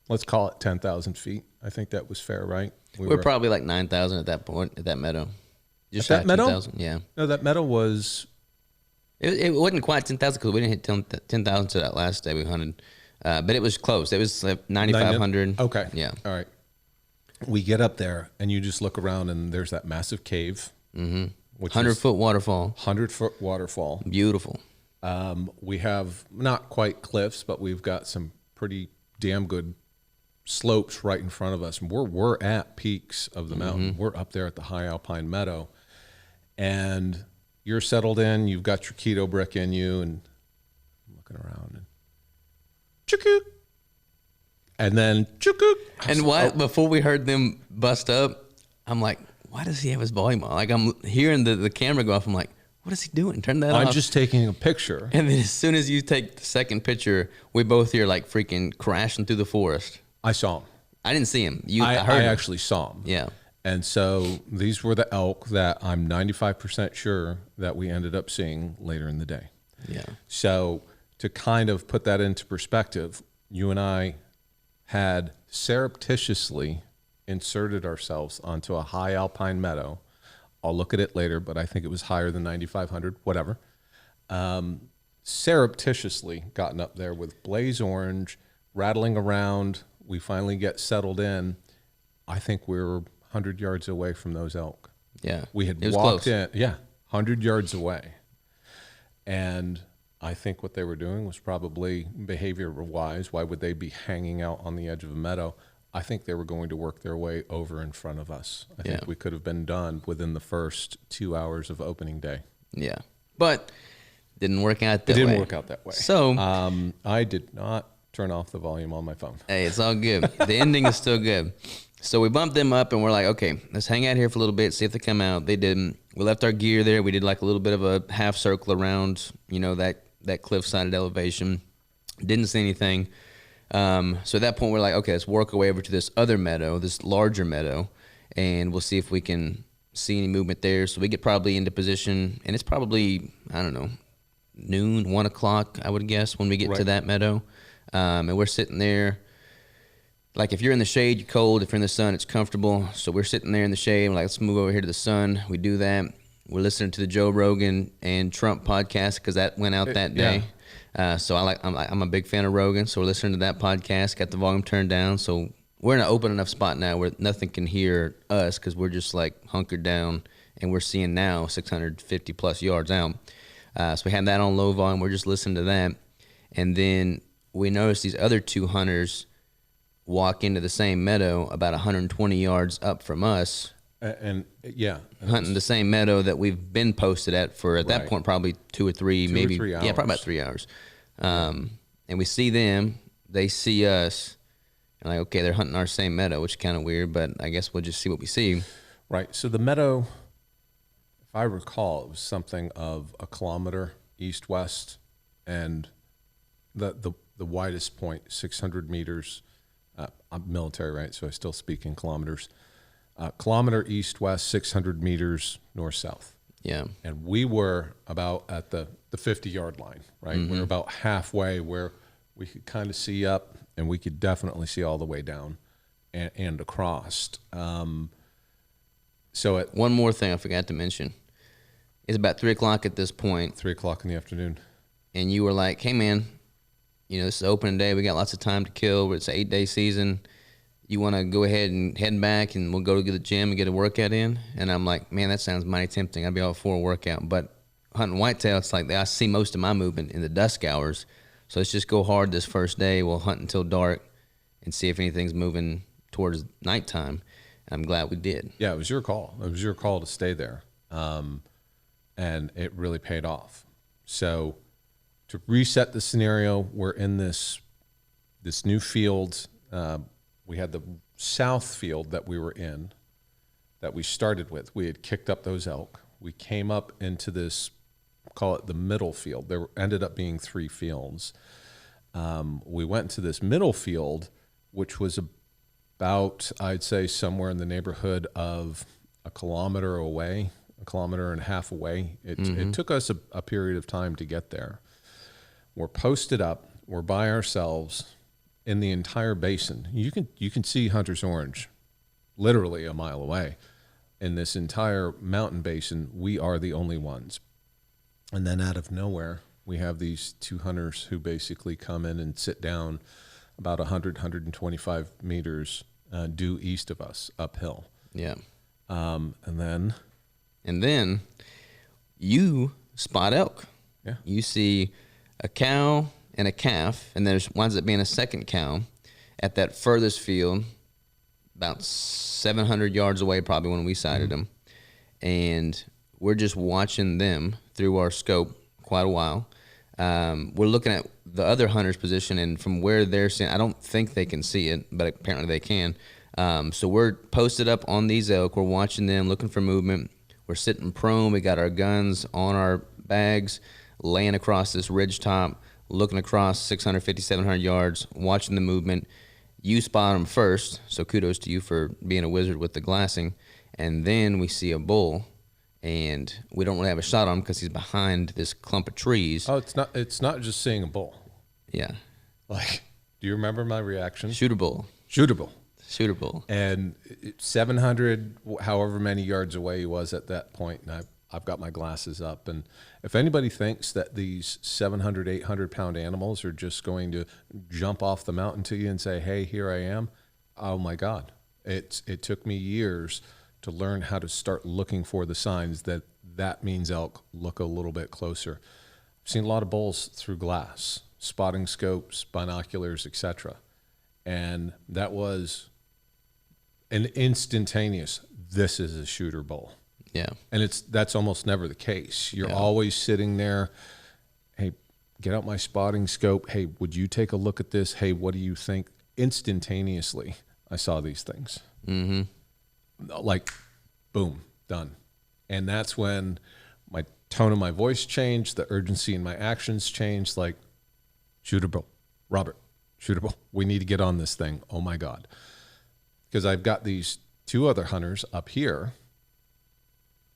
Speaker 2: let's call it 10,000 feet. I think that was fair, right?
Speaker 1: We're probably like 9,000 at that point, at that meadow.
Speaker 2: Just that meadow?
Speaker 1: Yeah.
Speaker 2: No, that meadow was...
Speaker 1: It wasn't quite 10,000 because we didn't hit 10,000 to that last day we hunted. But it was close. It was like 9,500.
Speaker 2: Okay.
Speaker 1: Yeah.
Speaker 2: All right. We get up there, and you just look around, and there's that massive cave.
Speaker 1: Mm-hmm. 100-foot waterfall.
Speaker 2: 100-foot waterfall.
Speaker 1: Beautiful.
Speaker 2: We have not quite cliffs, but we've got some pretty damn good slopes right in front of us. And we're at peaks of the mountain. We're up there at the high alpine meadow. And you're settled in. You've got your keto brick in you, and I'm looking around, and chukuk. And then chukuk.
Speaker 1: And what? Before we heard them bust up, I'm like, why does he have his volume on? Like, I'm hearing the camera go off. I'm like, what is he doing? Turn that off.
Speaker 2: I'm just taking a picture.
Speaker 1: And then as soon as you take the second picture, we both hear like freaking crashing through the forest.
Speaker 2: I saw him.
Speaker 1: I didn't see him. I
Speaker 2: heard him. Actually saw him.
Speaker 1: Yeah.
Speaker 2: And so these were the elk that I'm 95% sure that we ended up seeing later in the day.
Speaker 1: Yeah.
Speaker 2: So to kind of put that into perspective, you and I had surreptitiously inserted ourselves onto a high alpine meadow. I'll look at it later, but I think it was higher than 9,500, whatever. Surreptitiously gotten up there with blaze orange, rattling around. We finally get settled in. I think we were 100 yards away from those elk.
Speaker 1: Yeah.
Speaker 2: We had walked in. Yeah, 100 yards away. And I think what they were doing was probably behavior-wise. Why would they be hanging out on the edge of a meadow? I think they were going to work their way over in front of us. I think we could have been done within the first 2 hours of opening day.
Speaker 1: Yeah. But didn't work out that way.
Speaker 2: It didn't work out that way.
Speaker 1: So
Speaker 2: I did not turn off the volume on my phone.
Speaker 1: Hey, it's all good. The ending is still good. So we bumped them up, and we're like, okay, let's hang out here for a little bit, see if they come out. They didn't. We left our gear there. We did like a little bit of a half circle around, that cliff-sided elevation. Didn't see anything. So at that point, we're like, okay, let's work our way over to this other meadow, this larger meadow, and we'll see if we can see any movement there. So we get probably into position, and it's probably, I don't know, noon, 1 o'clock, I would guess, when we get to that meadow. And we're sitting there. Like, if you're in the shade, you're cold. If you're in the sun, it's comfortable. So we're sitting there in the shade. We're like, let's move over here to the sun. We do that. we're listening to the Joe Rogan and Trump podcast because that went out that day. So I'm a big fan of Rogan, so we're listening to that podcast. Got the volume turned down, so we're in an open enough spot now where nothing can hear us because we're just like hunkered down, and we're seeing now 650 plus yards out. So we had that on low volume. We're just listening to that, and then we noticed these other two hunters walk into the same meadow about 120 yards up from us.
Speaker 2: And
Speaker 1: hunting the same meadow that we've been posted at for at that point probably 2 or 3 maybe
Speaker 2: 3 hours.
Speaker 1: Yeah, probably about 3 hours. And we see them, they see us, and like, okay, they're hunting our same meadow, which is kind of weird, but I guess we'll just see what we see.
Speaker 2: Right. So the meadow, if I recall, it was something of a kilometer east-west, and the widest point, 600 meters. I'm military, right? So I still speak in kilometers. Kilometer east-west, 600 meters north-south.
Speaker 1: Yeah.
Speaker 2: And we were about at the 50-yard line, right? Mm-hmm. We're about halfway where we could kind of see up, and we could definitely see all the way down and across. So
Speaker 1: one more thing I forgot to mention. It's about 3 o'clock at this point.
Speaker 2: 3 o'clock in the afternoon.
Speaker 1: And you were like, hey, man, this is opening day. We got lots of time to kill. It's an 8-day season. You want to go ahead and head back, and we'll go to the gym and get a workout in? And I'm like, man, that sounds mighty tempting. I'd be all for a workout. But hunting whitetail, it's like I see most of my movement in the dusk hours. So let's just go hard this first day. We'll hunt until dark and see if anything's moving towards nighttime. And I'm glad we did.
Speaker 2: Yeah, it was your call. It was your call to stay there. And it really paid off. So to reset the scenario, we're in this new field. We had the south field that we were in, that we started with. We had kicked up those elk. We came up into this, call it the middle field. There ended up being 3 fields. We went to this middle field, which was about, I'd say, somewhere in the neighborhood of a kilometer away, a kilometer and a half away. It took us a period of time to get there. We're posted up. We're by ourselves. In the entire basin, you can see Hunter's Orange literally a mile away. In this entire mountain basin, we are the only ones. And then out of nowhere, we have these 2 hunters who basically come in and sit down about 125 meters due east of us, uphill.
Speaker 1: Yeah.
Speaker 2: And then
Speaker 1: you spot elk.
Speaker 2: Yeah.
Speaker 1: You see a cow and a calf, and there's winds up being a second cow at that furthest field, about 700 yards away probably when we sighted them. And we're just watching them through our scope quite a while. We're looking at the other hunter's position, and from where they're seeing, I don't think they can see it, but apparently they can. So we're posted up on these elk. We're watching them, looking for movement. We're sitting prone. We got our guns on our bags, laying across this ridge top, looking across 650, 700 yards, watching the movement. You spot them first, so kudos to you for being a wizard with the glassing. And then we see a bull, and we don't really have a shot on him because he's behind this clump of trees.
Speaker 2: Oh, it's not just seeing a bull.
Speaker 1: Yeah.
Speaker 2: Like, do you remember my reaction?
Speaker 1: Shoot a bull.
Speaker 2: Shoot a bull.
Speaker 1: Shoot a bull.
Speaker 2: And 700, however many yards away he was at that point, and I've got my glasses up. And if anybody thinks that these 700, 800-pound animals are just going to jump off the mountain to you and say, hey, here I am, oh, my God. It took me years to learn how to start looking for the signs that means elk. Look a little bit closer. I've seen a lot of bulls through glass, spotting scopes, binoculars, etc. And that was an instantaneous, this is a shooter bull.
Speaker 1: Yeah.
Speaker 2: And that's almost never the case. You're always sitting there, hey, get out my spotting scope. Hey, would you take a look at this? Hey, what do you think? Instantaneously, I saw these things.
Speaker 1: Mm-hmm.
Speaker 2: Like, boom, done. And that's when my tone of my voice changed, the urgency in my actions changed, like, shooter bull, Robert, shooter bull. We need to get on this thing. Oh, my God. Because I've got these 2 other hunters up here.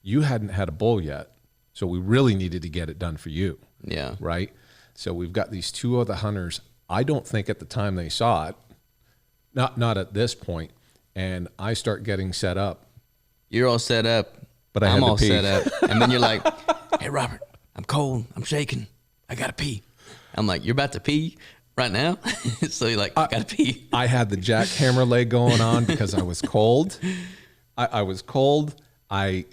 Speaker 2: You hadn't had a bull yet, so we really needed to get it done for you.
Speaker 1: Yeah.
Speaker 2: Right? So we've got these 2 other hunters. I don't think at the time they saw it, not at this point, and I start getting set up.
Speaker 1: You're all set up.
Speaker 2: but I had
Speaker 1: I'm
Speaker 2: to
Speaker 1: all
Speaker 2: pee.
Speaker 1: set up. And then you're like, hey, Robert, I'm cold. I'm shaking. I got to pee. I'm like, you're about to pee right now? So you're like, I got to pee.
Speaker 2: I had the jackhammer leg going on because I was cold. I was cold. I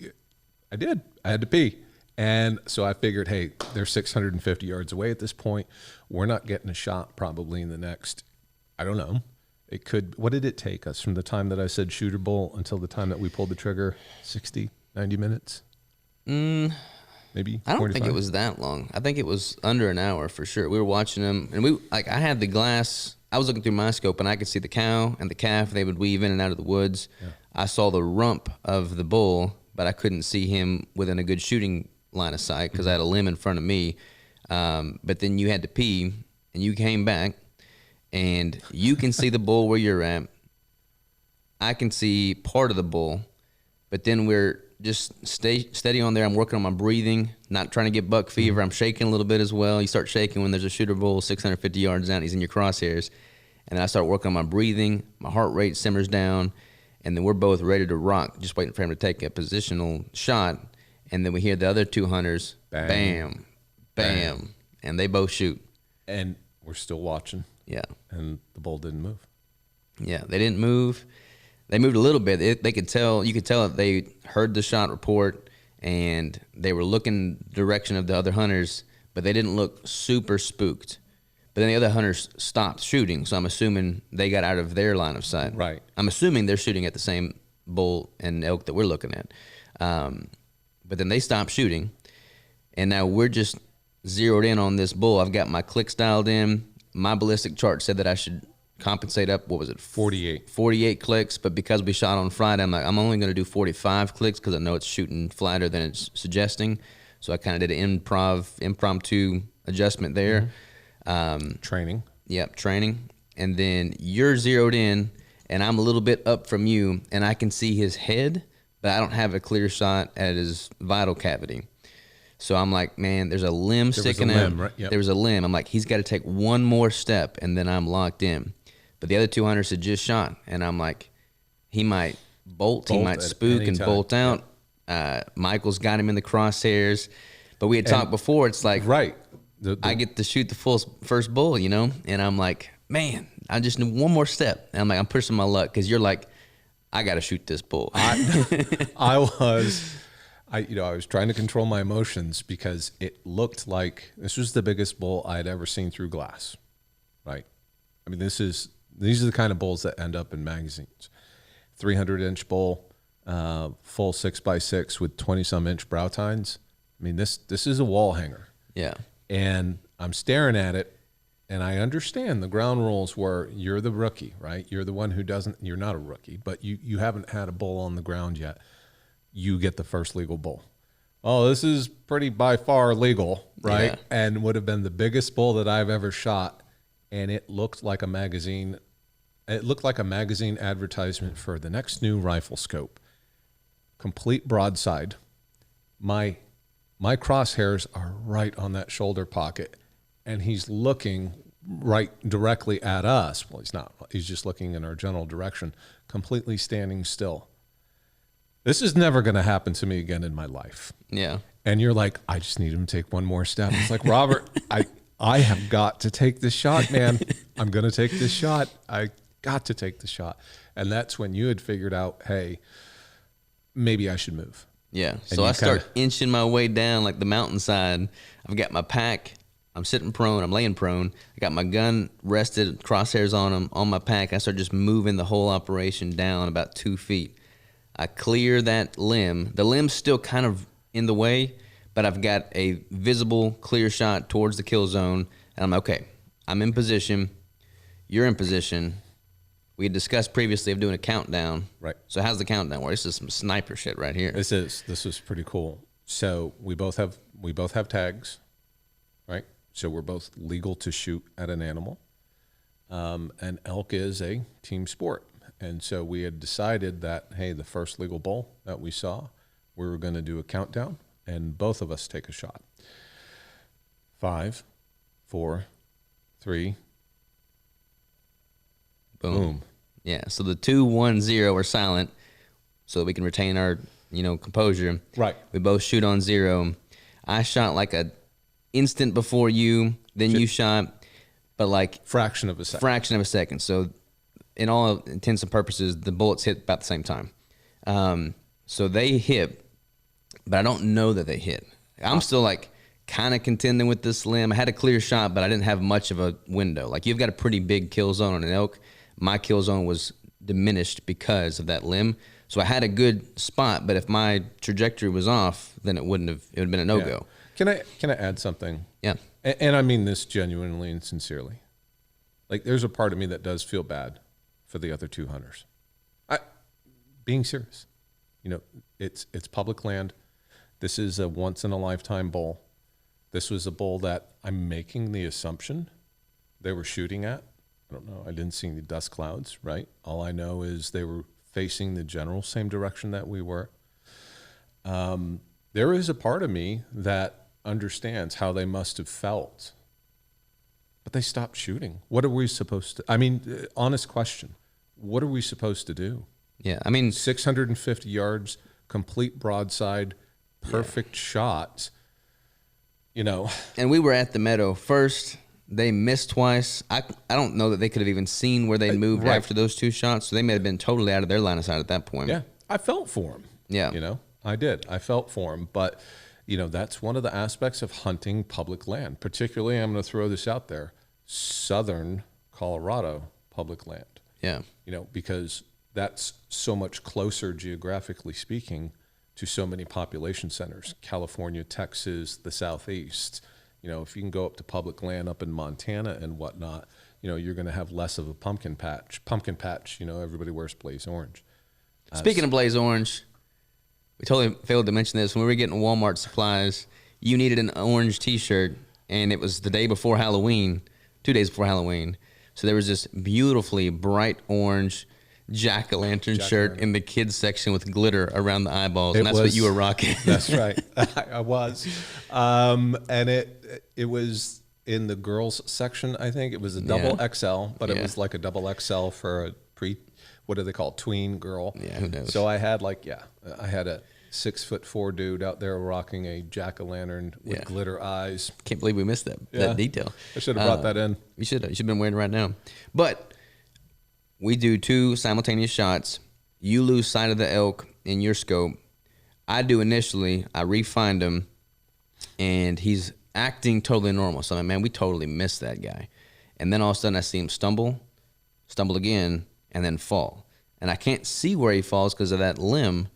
Speaker 2: had to pee. And so I figured, hey, they're 650 yards away at this point. We're not getting a shot probably in the next, I don't know. It could, what did it take us from the time that I said shooter bull until the time that we pulled the trigger? 60, 90 minutes? Maybe
Speaker 1: I don't
Speaker 2: 45?
Speaker 1: think it was that long. I think it was under an hour for sure. We were watching them, and I had the glass. I was looking through my scope, and I could see the cow and the calf. They would weave in and out of the woods. Yeah. I saw the rump of the bull, but I couldn't see him within a good shooting line of sight because I had a limb in front of me. But then you had to pee, and you came back, and you can see the bull where you're at. I can see part of the bull, but then we're just stay steady on there. I'm working on my breathing, not trying to get buck fever. I'm shaking a little bit as well. You start shaking when there's a shooter bull 650 yards out. He's in your crosshairs. And then I start working on my breathing. My heart rate simmers down. And then we're both ready to rock, just waiting for him to take a positional shot. And then we hear the other two hunters, bam, bam. And they both shoot.
Speaker 2: And we're still watching.
Speaker 1: Yeah.
Speaker 2: And the bull didn't move.
Speaker 1: Yeah, they didn't move. They moved a little bit. They could tell. You could tell that they heard the shot report and they were looking direction of the other hunters, but they didn't look super spooked. But then the other hunters stopped shooting, so I'm assuming they got out of their line of sight.
Speaker 2: Right.
Speaker 1: I'm assuming they're shooting at the same bull and elk that we're looking at. But then they stopped shooting, and now we're just zeroed in on this bull. I've got my clicks dialed in. My ballistic chart said that I should compensate up, 48 clicks, but because we shot on Friday, I'm like, I'm only going to do 45 clicks because I know it's shooting flatter than it's suggesting. So I kind of did an impromptu adjustment there.
Speaker 2: Training.
Speaker 1: Yep, training. And then you're zeroed in, and I'm a little bit up from you, and I can see his head, but I don't have a clear shot at his vital cavity. So I'm like, man, there's a limb sticking out.
Speaker 2: Right? Yep.
Speaker 1: There was a limb. I'm like, he's got to take one more step, and then I'm locked in. But the other two hunters had just shot, and I'm like, he might bolt he might spook and bolt out. Yeah. Michael's got him in the crosshairs. But we had talked before. It's like,
Speaker 2: right.
Speaker 1: I get to shoot the first bull, you know? And I'm like, man, I just need one more step. And I'm like, I'm pushing my luck because you're like, I got to shoot this bull.
Speaker 2: I was trying to control my emotions because it looked like this was the biggest bull I had ever seen through glass, right? I mean, these are the kind of bulls that end up in magazines. 300-inch bull, full 6x6 with 20-some inch brow tines. I mean, this is a wall hanger.
Speaker 1: Yeah.
Speaker 2: And I'm staring at it, and I understand the ground rules were you're the rookie, right? You're the one who doesn't. You're not a rookie, but you haven't had a bull on the ground yet. You get the first legal bull. Oh, this is pretty by far legal, right? Yeah. And would have been the biggest bull that I've ever shot. And it looked like a magazine. It looked like a magazine advertisement for the next new rifle scope. Complete broadside. My crosshairs are right on that shoulder pocket, and he's looking right directly at us. Well, he's not. He's just looking in our general direction, completely standing still. This is never going to happen to me again in my life.
Speaker 1: Yeah.
Speaker 2: And you're like, I just need him to take one more step. It's like, Robert, I have got to take this shot, man. I'm going to take this shot. I got to take the shot. And that's when you had figured out, hey, maybe I should move.
Speaker 1: Yeah. So I start inching my way down like the mountainside. I've got my pack. I'm sitting prone. I'm laying prone. I got my gun rested, crosshairs on them, on my pack. I start just moving the whole operation down about 2 feet. I clear that limb. The limb's still kind of in the way, but I've got a visible clear shot towards the kill zone. And I'm okay. I'm in position. You're in position. We had discussed previously of doing a countdown. Right. So how's the countdown work? This is some sniper shit right here.
Speaker 2: This is pretty cool. So we both have tags, right? So we're both legal to shoot at an animal. And elk is a team sport. And so we had decided that, hey, the first legal bull that we saw, we were going to do a countdown, and both of us take a shot. 5, 4, 3, boom.
Speaker 1: Yeah, so the 2, 1, 0 are silent so that we can retain our composure.
Speaker 2: Right.
Speaker 1: We both shoot on 0. I shot like a instant before you, then you shot, but like
Speaker 2: Fraction of a second.
Speaker 1: So in all intents and purposes, the bullets hit about the same time. So they hit, but I don't know that they hit. I'm still like kind of contending with this limb. I had a clear shot, but I didn't have much of a window. Like you've got a pretty big kill zone on an elk. My kill zone was diminished because of that limb. So I had a good spot, but if my trajectory was off, then it would have been a no-go.
Speaker 2: Yeah. Can I add something?
Speaker 1: Yeah.
Speaker 2: And I mean this genuinely and sincerely. Like there's a part of me that does feel bad for the other 2 hunters. Being serious. It's public land. This is a once in a lifetime bull. This was a bull that I'm making the assumption they were shooting at. I don't know. I didn't see any dust clouds, right? All I know is they were facing the general same direction that we were. There is a part of me that understands how they must have felt, but they stopped shooting. What are we supposed to, honest question. What are we supposed to do?
Speaker 1: Yeah.
Speaker 2: 650 yards, complete broadside, perfect shots,
Speaker 1: And we were at the meadow first. They missed twice. I don't know that they could have even seen where they moved after those 2 shots. So they may have been totally out of their line of sight at that point.
Speaker 2: Yeah, I felt for him.
Speaker 1: Yeah.
Speaker 2: I did. I felt for him. But, that's one of the aspects of hunting public land. Particularly, I'm going to throw this out there, southern Colorado public land.
Speaker 1: Yeah.
Speaker 2: Because that's so much closer geographically speaking to so many population centers, California, Texas, the Southeast. If you can go up to public land up in Montana and whatnot, you're going to have less of a pumpkin patch. Everybody wears Blaze Orange.
Speaker 1: Speaking of Blaze Orange, we totally failed to mention this. When we were getting Walmart supplies, you needed an orange T-shirt, and it was the day before Halloween, 2 days before Halloween. So there was this beautifully bright orange jack-o'-lantern shirt in the kids section with glitter around the eyeballs, and that's what you were rocking.
Speaker 2: That's right. I was. And it was in the girls section, I think. It was a double XL, but it was like a double XL for a what do they call it, tween girl.
Speaker 1: Yeah, who knows?
Speaker 2: So I had I had a 6'4" dude out there rocking a jack-o'-lantern with glitter eyes.
Speaker 1: Can't believe we missed that detail.
Speaker 2: I should have brought that in.
Speaker 1: You should have been wearing it right now. But we do 2 simultaneous shots. You lose sight of the elk in your scope. I do initially. I re-find him, and he's acting totally normal. So I'm like, man, we totally missed that guy. And then all of a sudden I see him stumble again, and then fall. And I can't see where he falls because of that limb,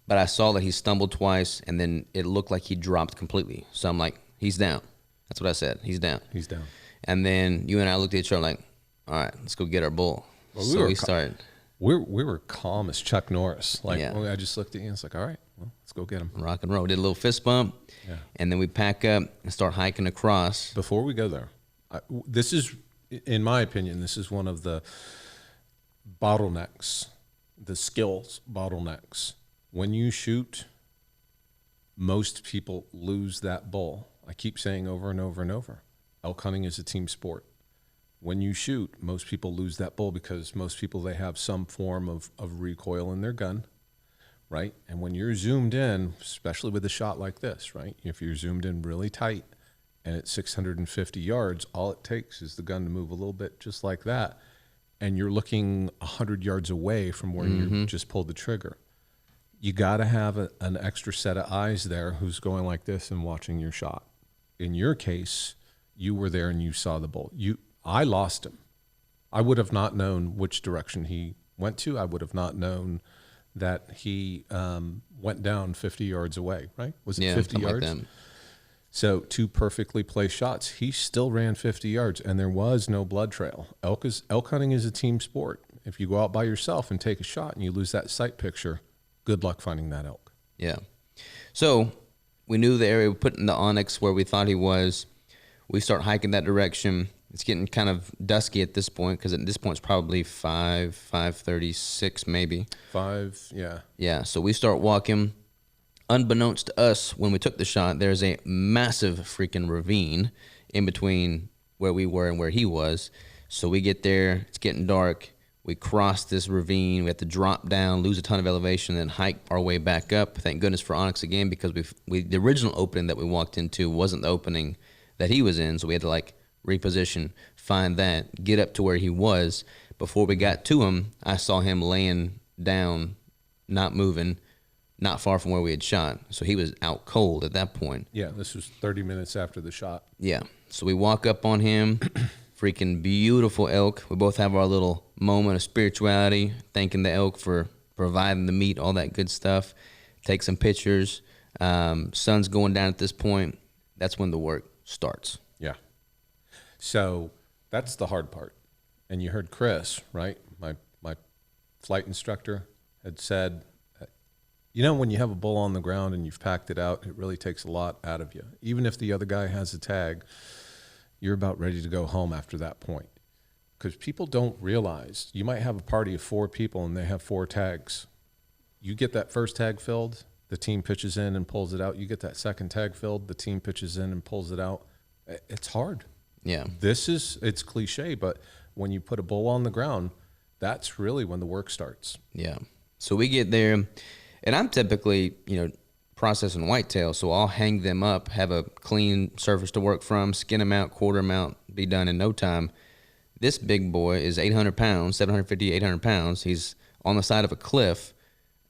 Speaker 1: but I saw that he stumbled twice, and then it looked like he dropped completely. So I'm like, he's down. That's what I said. He's down.
Speaker 2: He's down.
Speaker 1: And then you and I looked at each other like, all right, let's go get our bull. Well, so we started.
Speaker 2: We were calm as Chuck Norris. I just looked at you and it's like, all right, well, let's go get him.
Speaker 1: Rock and roll. Did a little fist bump, and then we pack up and start hiking across.
Speaker 2: Before we go there, this is, in my opinion, this is one of the bottlenecks, the skills bottlenecks. When you shoot, most people lose that bull. I keep saying over and over and over, elk hunting is a team sport. When you shoot, most people lose that bull because most people, they have some form of recoil in their gun, right? And when you're zoomed in, especially with a shot like this, right? If you're zoomed in really tight and it's 650 yards, all it takes is the gun to move a little bit just like that. And you're looking 100 yards away from where you just pulled the trigger. You got to have an extra set of eyes there who's going like this and watching your shot. In your case, you were there and you saw the bull. I lost him. I would have not known which direction he went to. I would have not known that he went down 50 yards away, right? Was it 50 yards? Like so 2 perfectly placed shots. He still ran 50 yards, and there was no blood trail. Elk hunting is a team sport. If you go out by yourself and take a shot and you lose that sight picture, good luck finding that elk.
Speaker 1: Yeah. So we knew the area we put in the onyx where we thought he was. We start hiking that direction. It's getting kind of dusky at this point because at this point it's probably 5:36 maybe.
Speaker 2: 5, yeah.
Speaker 1: Yeah, so we start walking. Unbeknownst to us, when we took the shot, there's a massive freaking ravine in between where we were and where he was. So we get there. It's getting dark. We crossed this ravine. We had to drop down, lose a ton of elevation, then hike our way back up. Thank goodness for Onyx again, because the original opening that we walked into wasn't the opening that he was in, so we had to like reposition, find that, get up to where he was. Before we got to him, I saw him laying down, not moving, not far from where we had shot. So he was out cold at that point.
Speaker 2: Yeah, this was 30 minutes after the shot.
Speaker 1: Yeah. So we walk up on him, freaking beautiful elk. We both have our little moment of spirituality, thanking the elk for providing the meat, all that good stuff. Take some pictures. Sun's going down at this point. That's when the work starts.
Speaker 2: Yeah. So that's the hard part. And you heard Chris, right? My flight instructor had said, you know, when you have a bull on the ground and you've packed it out, it really takes a lot out of you. Even if the other guy has a tag, you're about ready to go home after that point. Because people don't realize, you might have a party of 4 people and they have 4 tags. You get that first tag filled, the team pitches in and pulls it out. You get that second tag filled, the team pitches in and pulls it out. It's hard.
Speaker 1: Yeah.
Speaker 2: It's cliche, but when you put a bull on the ground, that's really when the work starts.
Speaker 1: Yeah. So we get there, and I'm typically, processing whitetail, so I'll hang them up, have a clean surface to work from, skin them out, quarter them out, be done in no time. This big boy is 800 pounds, 750, 800 pounds. He's on the side of a cliff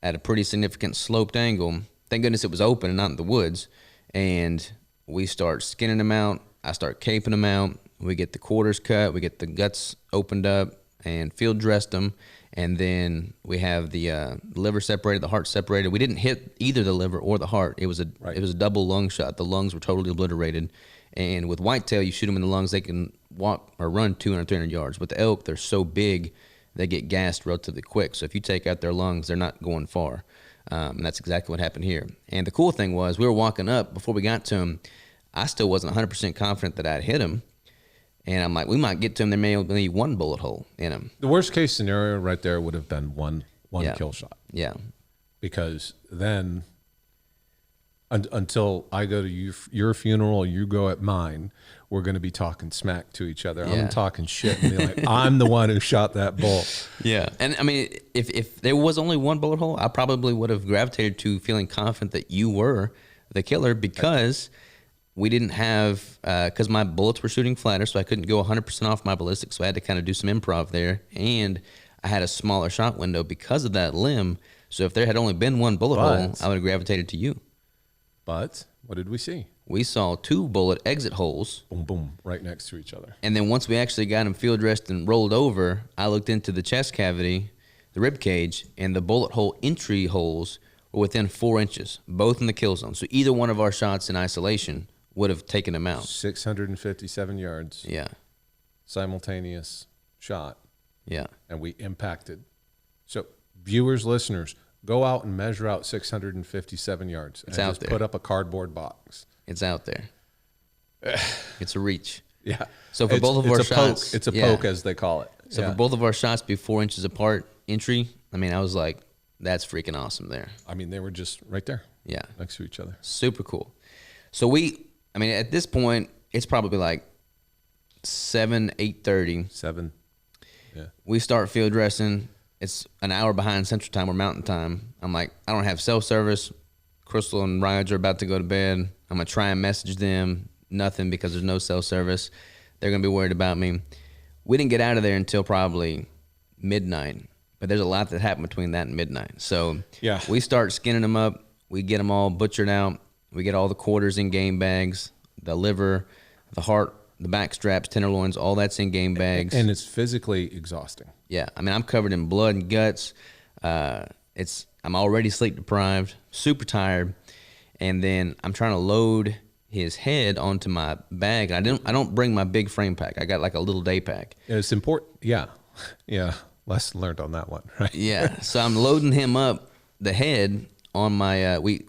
Speaker 1: at a pretty significant sloped angle. Thank goodness it was open and not in the woods. And we start skinning them out. I start caping them out. We get the quarters cut. We get the guts opened up and field dressed them. And then we have the liver separated, the heart separated. We didn't hit either the liver or the heart. It was a double lung shot. The lungs were totally obliterated. And with whitetail, you shoot them in the lungs, they can walk or run 200, 300 yards. But the elk, they're so big, they get gassed relatively quick. So if you take out their lungs, they're not going far. And that's exactly what happened here. And the cool thing was, we were walking up. Before we got to him, I still wasn't 100% confident that I'd hit him. And I'm like, we might get to him. There may be one bullet hole in him.
Speaker 2: The worst case scenario right there would have been one kill shot.
Speaker 1: Yeah.
Speaker 2: Because then, until I go to your funeral, you go at mine, we're going to be talking smack to each other.
Speaker 1: Yeah.
Speaker 2: I'm talking shit and be like, I'm the one who shot that bull.
Speaker 1: Yeah. And I mean, if there was only one bullet hole, I probably would have gravitated to feeling confident that you were the killer, because we didn't have, because my bullets were shooting flatter, so I couldn't go 100% off my ballistic, so I had to kind of do some improv there. And I had a smaller shot window because of that limb. So if there had only been one bullet hole, I would have gravitated to you.
Speaker 2: But what did we see?
Speaker 1: We saw 2 bullet exit holes.
Speaker 2: Boom, boom, right next to each other.
Speaker 1: And then once we actually got him field dressed and rolled over, I looked into the chest cavity, the rib cage, and the bullet hole entry holes were within 4 inches, both in the kill zone. So either one of our shots in isolation would have taken him out.
Speaker 2: 657 yards.
Speaker 1: Yeah.
Speaker 2: Simultaneous shot.
Speaker 1: Yeah.
Speaker 2: And we impacted. So viewers, listeners, go out and measure out 657 yards.
Speaker 1: It's out
Speaker 2: just
Speaker 1: there.
Speaker 2: Put up a cardboard box.
Speaker 1: It's out there. It's a reach.
Speaker 2: Yeah.
Speaker 1: So for both of our shots.
Speaker 2: It's a poke, as they call it.
Speaker 1: So for both of our shots, be 4 inches apart entry, I mean, I was like, that's freaking awesome there.
Speaker 2: I mean, they were just right there.
Speaker 1: Yeah.
Speaker 2: Next to each other.
Speaker 1: Super cool. So at this point, it's probably like 8:30.
Speaker 2: 7. Yeah.
Speaker 1: We start field dressing. It's an hour behind Central Time or Mountain Time. I'm like, I don't have cell service. Crystal and Raj are about to go to bed. I'm going to try and message them. Nothing, because there's no cell service. They're going to be worried about me. We didn't get out of there until probably midnight. But there's a lot that happened between that and midnight. So
Speaker 2: yeah,
Speaker 1: we start skinning them up. We get them all butchered out. We get all the quarters in game bags, the liver, the heart, the back straps, tenderloins, all that's in game bags.
Speaker 2: And it's physically exhausting.
Speaker 1: Yeah. I mean, I'm covered in blood and guts. I'm already sleep deprived, super tired. And then I'm trying to load his head onto my bag. And I don't bring my big frame pack. I got like a little day pack.
Speaker 2: It's important. Yeah. Yeah. Lesson learned on that one, right?
Speaker 1: Yeah. So I'm loading him up, the head on my, we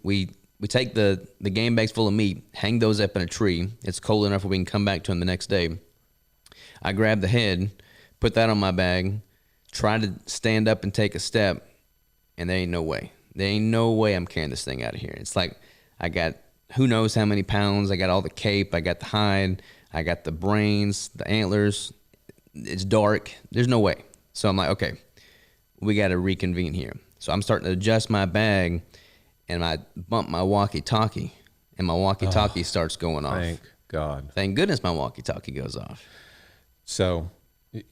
Speaker 1: take the game bags full of meat, hang those up in a tree. It's cold enough where we can come back to him the next day. I grab the head, put that on my bag, try to stand up and take a step, and there ain't no way. There ain't no way I'm carrying this thing out of here. It's like I got who knows how many pounds. I got all the cape. I got the hide. I got the brains, the antlers. It's dark. There's no way. So I'm like, okay, we got to reconvene here. So I'm starting to adjust my bag, and I bump my walkie-talkie, and my walkie-talkie starts going off.
Speaker 2: Thank God.
Speaker 1: Thank goodness my walkie-talkie goes off.
Speaker 2: So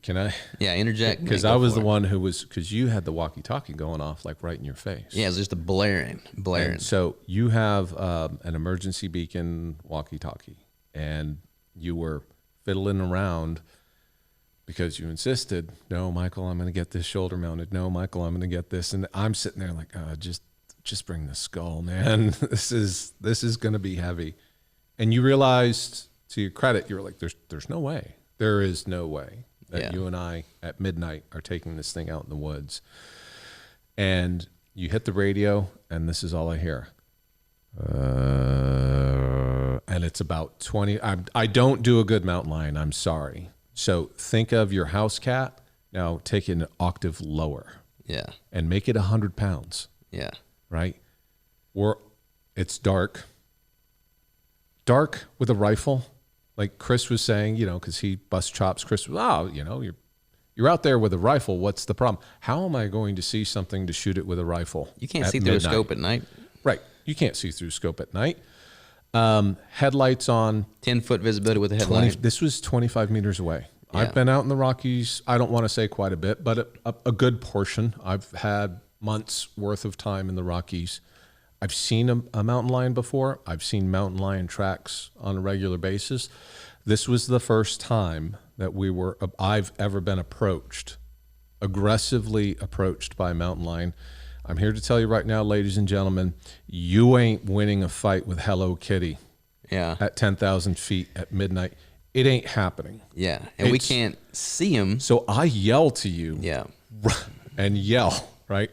Speaker 2: can I?
Speaker 1: Yeah, interject.
Speaker 2: Because I was the one who was, because you had the walkie-talkie going off like right in your face.
Speaker 1: Yeah, it was just a blaring.
Speaker 2: And so you have an emergency beacon walkie-talkie, and you were fiddling around because you insisted, no, Michael, I'm going to get this shoulder mounted. No, Michael, I'm going to get this. And I'm sitting there like, just bring the skull, man. This is going to be heavy. And you realized, to your credit, you were like, there's no way. There is no way that you and I at midnight are taking this thing out in the woods. And you hit the radio, and this is all I hear. And it's about 20. I don't do a good mountain lion. I'm sorry. So think of your house cat. Now take it an octave lower.
Speaker 1: Yeah.
Speaker 2: And make it 100 pounds.
Speaker 1: Yeah.
Speaker 2: Right? It's dark. Dark with a rifle. Like Chris was saying, because he bust chops. Chris was, you're out there with a rifle. What's the problem? How am I going to see something to shoot it with a rifle?
Speaker 1: You can't see through a scope at night.
Speaker 2: Right. You can't see through a scope at night. Headlights on.
Speaker 1: 10-foot visibility with a headlight.
Speaker 2: This was 25 meters away.
Speaker 1: Yeah.
Speaker 2: I've been out in the Rockies. I don't want to say quite a bit, but a good portion. I've had months worth of time in the Rockies. I've seen a mountain lion before. I've seen mountain lion tracks on a regular basis. This was the first time that I've ever been aggressively approached by a mountain lion. I'm here to tell you right now, ladies and gentlemen, you ain't winning a fight with Hello Kitty at 10,000 feet at midnight. It ain't happening.
Speaker 1: Yeah, and we can't see him.
Speaker 2: So I yell to you and yell, right?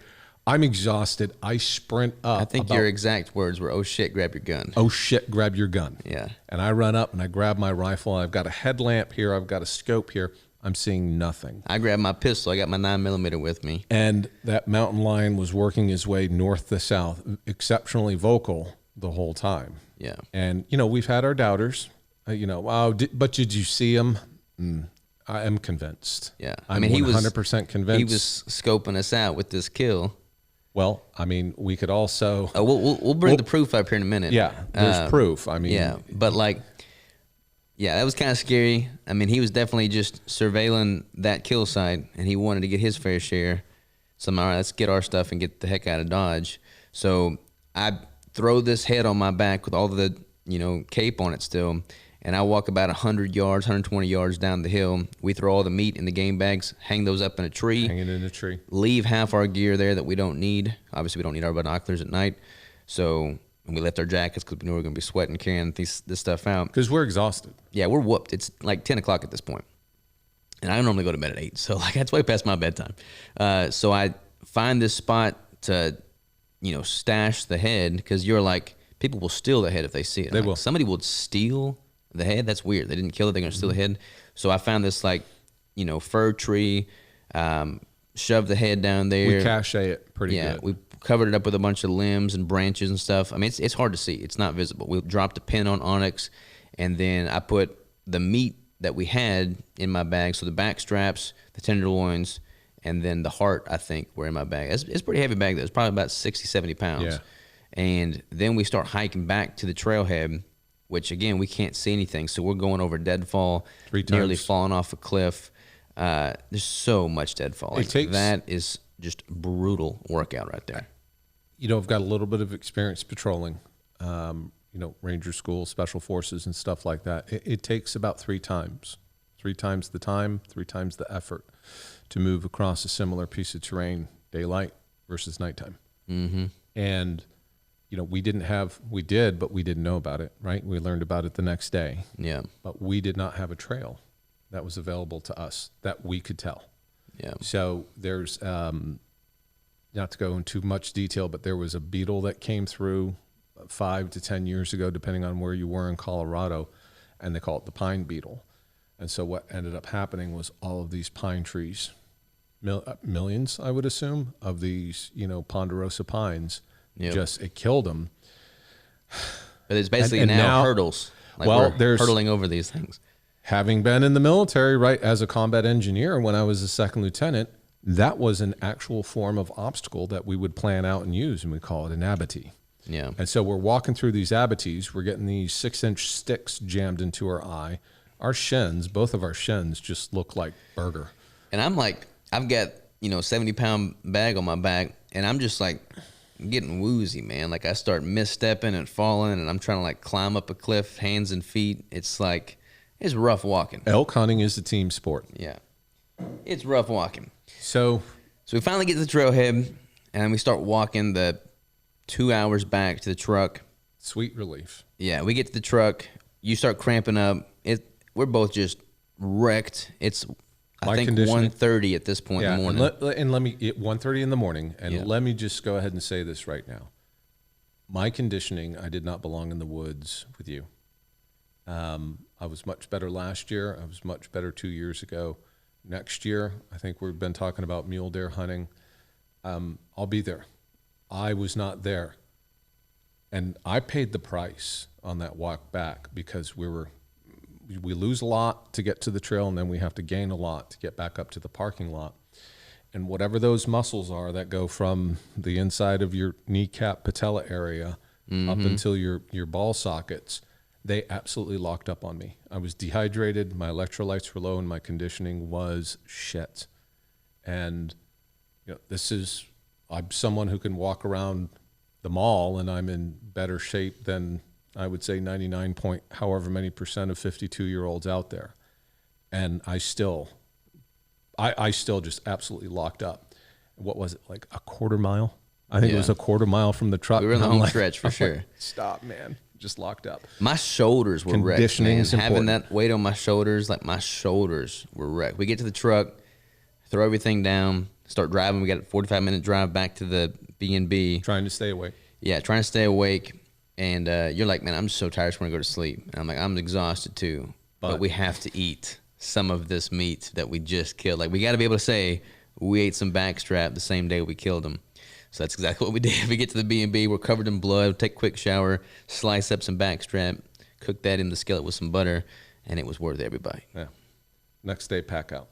Speaker 2: I'm exhausted. I sprint up.
Speaker 1: I think your exact words were, "Oh shit, grab your gun."
Speaker 2: Oh shit, grab your gun.
Speaker 1: Yeah.
Speaker 2: And I run up and I grab my rifle. I've got a headlamp here. I've got a scope here. I'm seeing nothing.
Speaker 1: I grabbed my pistol. I got my 9mm with me.
Speaker 2: And that mountain lion was working his way north to south, exceptionally vocal the whole time.
Speaker 1: Yeah.
Speaker 2: And, we've had our doubters, but did you see him? I am convinced.
Speaker 1: Yeah.
Speaker 2: I'm 100% convinced.
Speaker 1: He was scoping us out with this kill.
Speaker 2: Well, we could also.
Speaker 1: We'll bring the proof up here in a minute.
Speaker 2: Yeah, there's proof.
Speaker 1: But that was kind of scary. He was definitely just surveilling that kill site, and he wanted to get his fair share. So I'm all right, let's get our stuff and get the heck out of Dodge. So I throw this head on my back with all the cape on it still, and I walk about 100 yards, 120 yards down the hill. We throw all the meat in the game bags, hang those up in a tree.
Speaker 2: Hang it in a tree.
Speaker 1: Leave half our gear there that we don't need. Obviously, we don't need our binoculars at night. So we left our jackets because we knew we were going to be sweating carrying this stuff out.
Speaker 2: Because we're exhausted.
Speaker 1: Yeah, we're whooped. It's like 10 o'clock at this point. And I normally go to bed at 8. So that's way past my bedtime. So I find this spot to, stash the head, because you're like, people will steal the head if they see it.
Speaker 2: They will.
Speaker 1: Somebody will steal the head. That's weird. They didn't kill it. They're going to steal the head. So I found this fir tree, shoved the head down there.
Speaker 2: We cache it pretty good.
Speaker 1: Yeah, we covered it up with a bunch of limbs and branches and stuff. It's hard to see. It's not visible. We dropped a pin on onyx, and then I put the meat that we had in my bag. So the back straps, the tenderloins, and then the heart, I think, were in my bag. It's a pretty heavy bag, though. It's probably about 60, 70 pounds.
Speaker 2: Yeah.
Speaker 1: And then we start hiking back to the trailhead, which, again, we can't see anything. So we're going over deadfall,
Speaker 2: 3 times.
Speaker 1: Nearly falling off a cliff. There's so much deadfall. That is just brutal workout right there.
Speaker 2: I've got a little bit of experience patrolling, Ranger School, Special Forces, and stuff like that. It takes about 3 times. 3 times the time, 3 times the effort to move across a similar piece of terrain, daylight versus nighttime.
Speaker 1: Mm-hmm.
Speaker 2: And, we did, but we didn't know about it, right? We learned about it the next day.
Speaker 1: Yeah.
Speaker 2: But we did not have a trail that was available to us that we could tell.
Speaker 1: Yeah.
Speaker 2: So there's, not to go into much detail, but there was a beetle that came through 5 to 10 years ago, depending on where you were in Colorado, and they call it the pine beetle. And so what ended up happening was all of these pine trees, millions, I would assume, of these, ponderosa pines, it killed them.
Speaker 1: But it's basically now hurdles. We're hurdling over these things.
Speaker 2: Having been in the military, right, as a combat engineer, when I was a second lieutenant, that was an actual form of obstacle that we would plan out and use, and we call it an abattis.
Speaker 1: Yeah.
Speaker 2: And so we're walking through these abattis. We're getting these 6-inch sticks jammed into our eye. Our shins, both of our shins, just look like burger.
Speaker 1: And I'm like, I've got, 70-pound bag on my back, and I'm just like getting woozy, man. Like I start misstepping and falling, and I'm trying to like climb up a cliff, hands and feet. It's like, it's rough walking.
Speaker 2: Elk hunting is a team sport.
Speaker 1: Yeah. It's rough walking.
Speaker 2: So
Speaker 1: we finally get to the trailhead, and we start walking the 2 hours back to the truck.
Speaker 2: Sweet relief.
Speaker 1: Yeah, we get to the truck. You start cramping up. We're both just wrecked. It's, I think, 1:30 at this point in the morning.
Speaker 2: And let me, 1:30 in the morning, and
Speaker 1: Yeah.
Speaker 2: let me just go ahead and say this right now. My conditioning, I did not belong in the woods with you. I was much better last year. I was much better 2 years ago. Next year, I think we've been talking about mule deer hunting. I'll be there. I was not there. And I paid the price on that walk back because we lose a lot to get to the trail, and then we have to gain a lot to get back up to the parking lot. And whatever those muscles are that go from the inside of your kneecap patella area up until your ball sockets, they absolutely locked up on me. I was dehydrated, my electrolytes were low, and my conditioning was shit. And I'm someone who can walk around the mall, and I'm in better shape than I would say 99 point however many percent of 52-year-olds out there. And I still just absolutely locked up. What was it, like a quarter mile? I think it was a quarter mile from the truck.
Speaker 1: We were in the home stretch for sure.
Speaker 2: Like, stop, man. Just locked up.
Speaker 1: My shoulders were wrecked,
Speaker 2: Conditioning
Speaker 1: man.
Speaker 2: is
Speaker 1: Having
Speaker 2: important.
Speaker 1: that weight on my shoulders, like my shoulders were wrecked. We get to the truck, throw everything down, start driving. We got a 45-minute drive back to the B&B.
Speaker 2: Trying to stay awake.
Speaker 1: Yeah, trying to stay awake. And you're like, man, I'm just so tired. I just want to go to sleep. And I'm like, I'm exhausted too. But we have to eat some of this meat that we just killed. Like, we got to be able to say we ate some backstrap the same day we killed them. So that's exactly what we did. We get to the B&B, we're covered in blood, take a quick shower, slice up some backstrap, cook that in the skillet with some butter, and it was worth every bite.
Speaker 2: Yeah. Next day, pack out.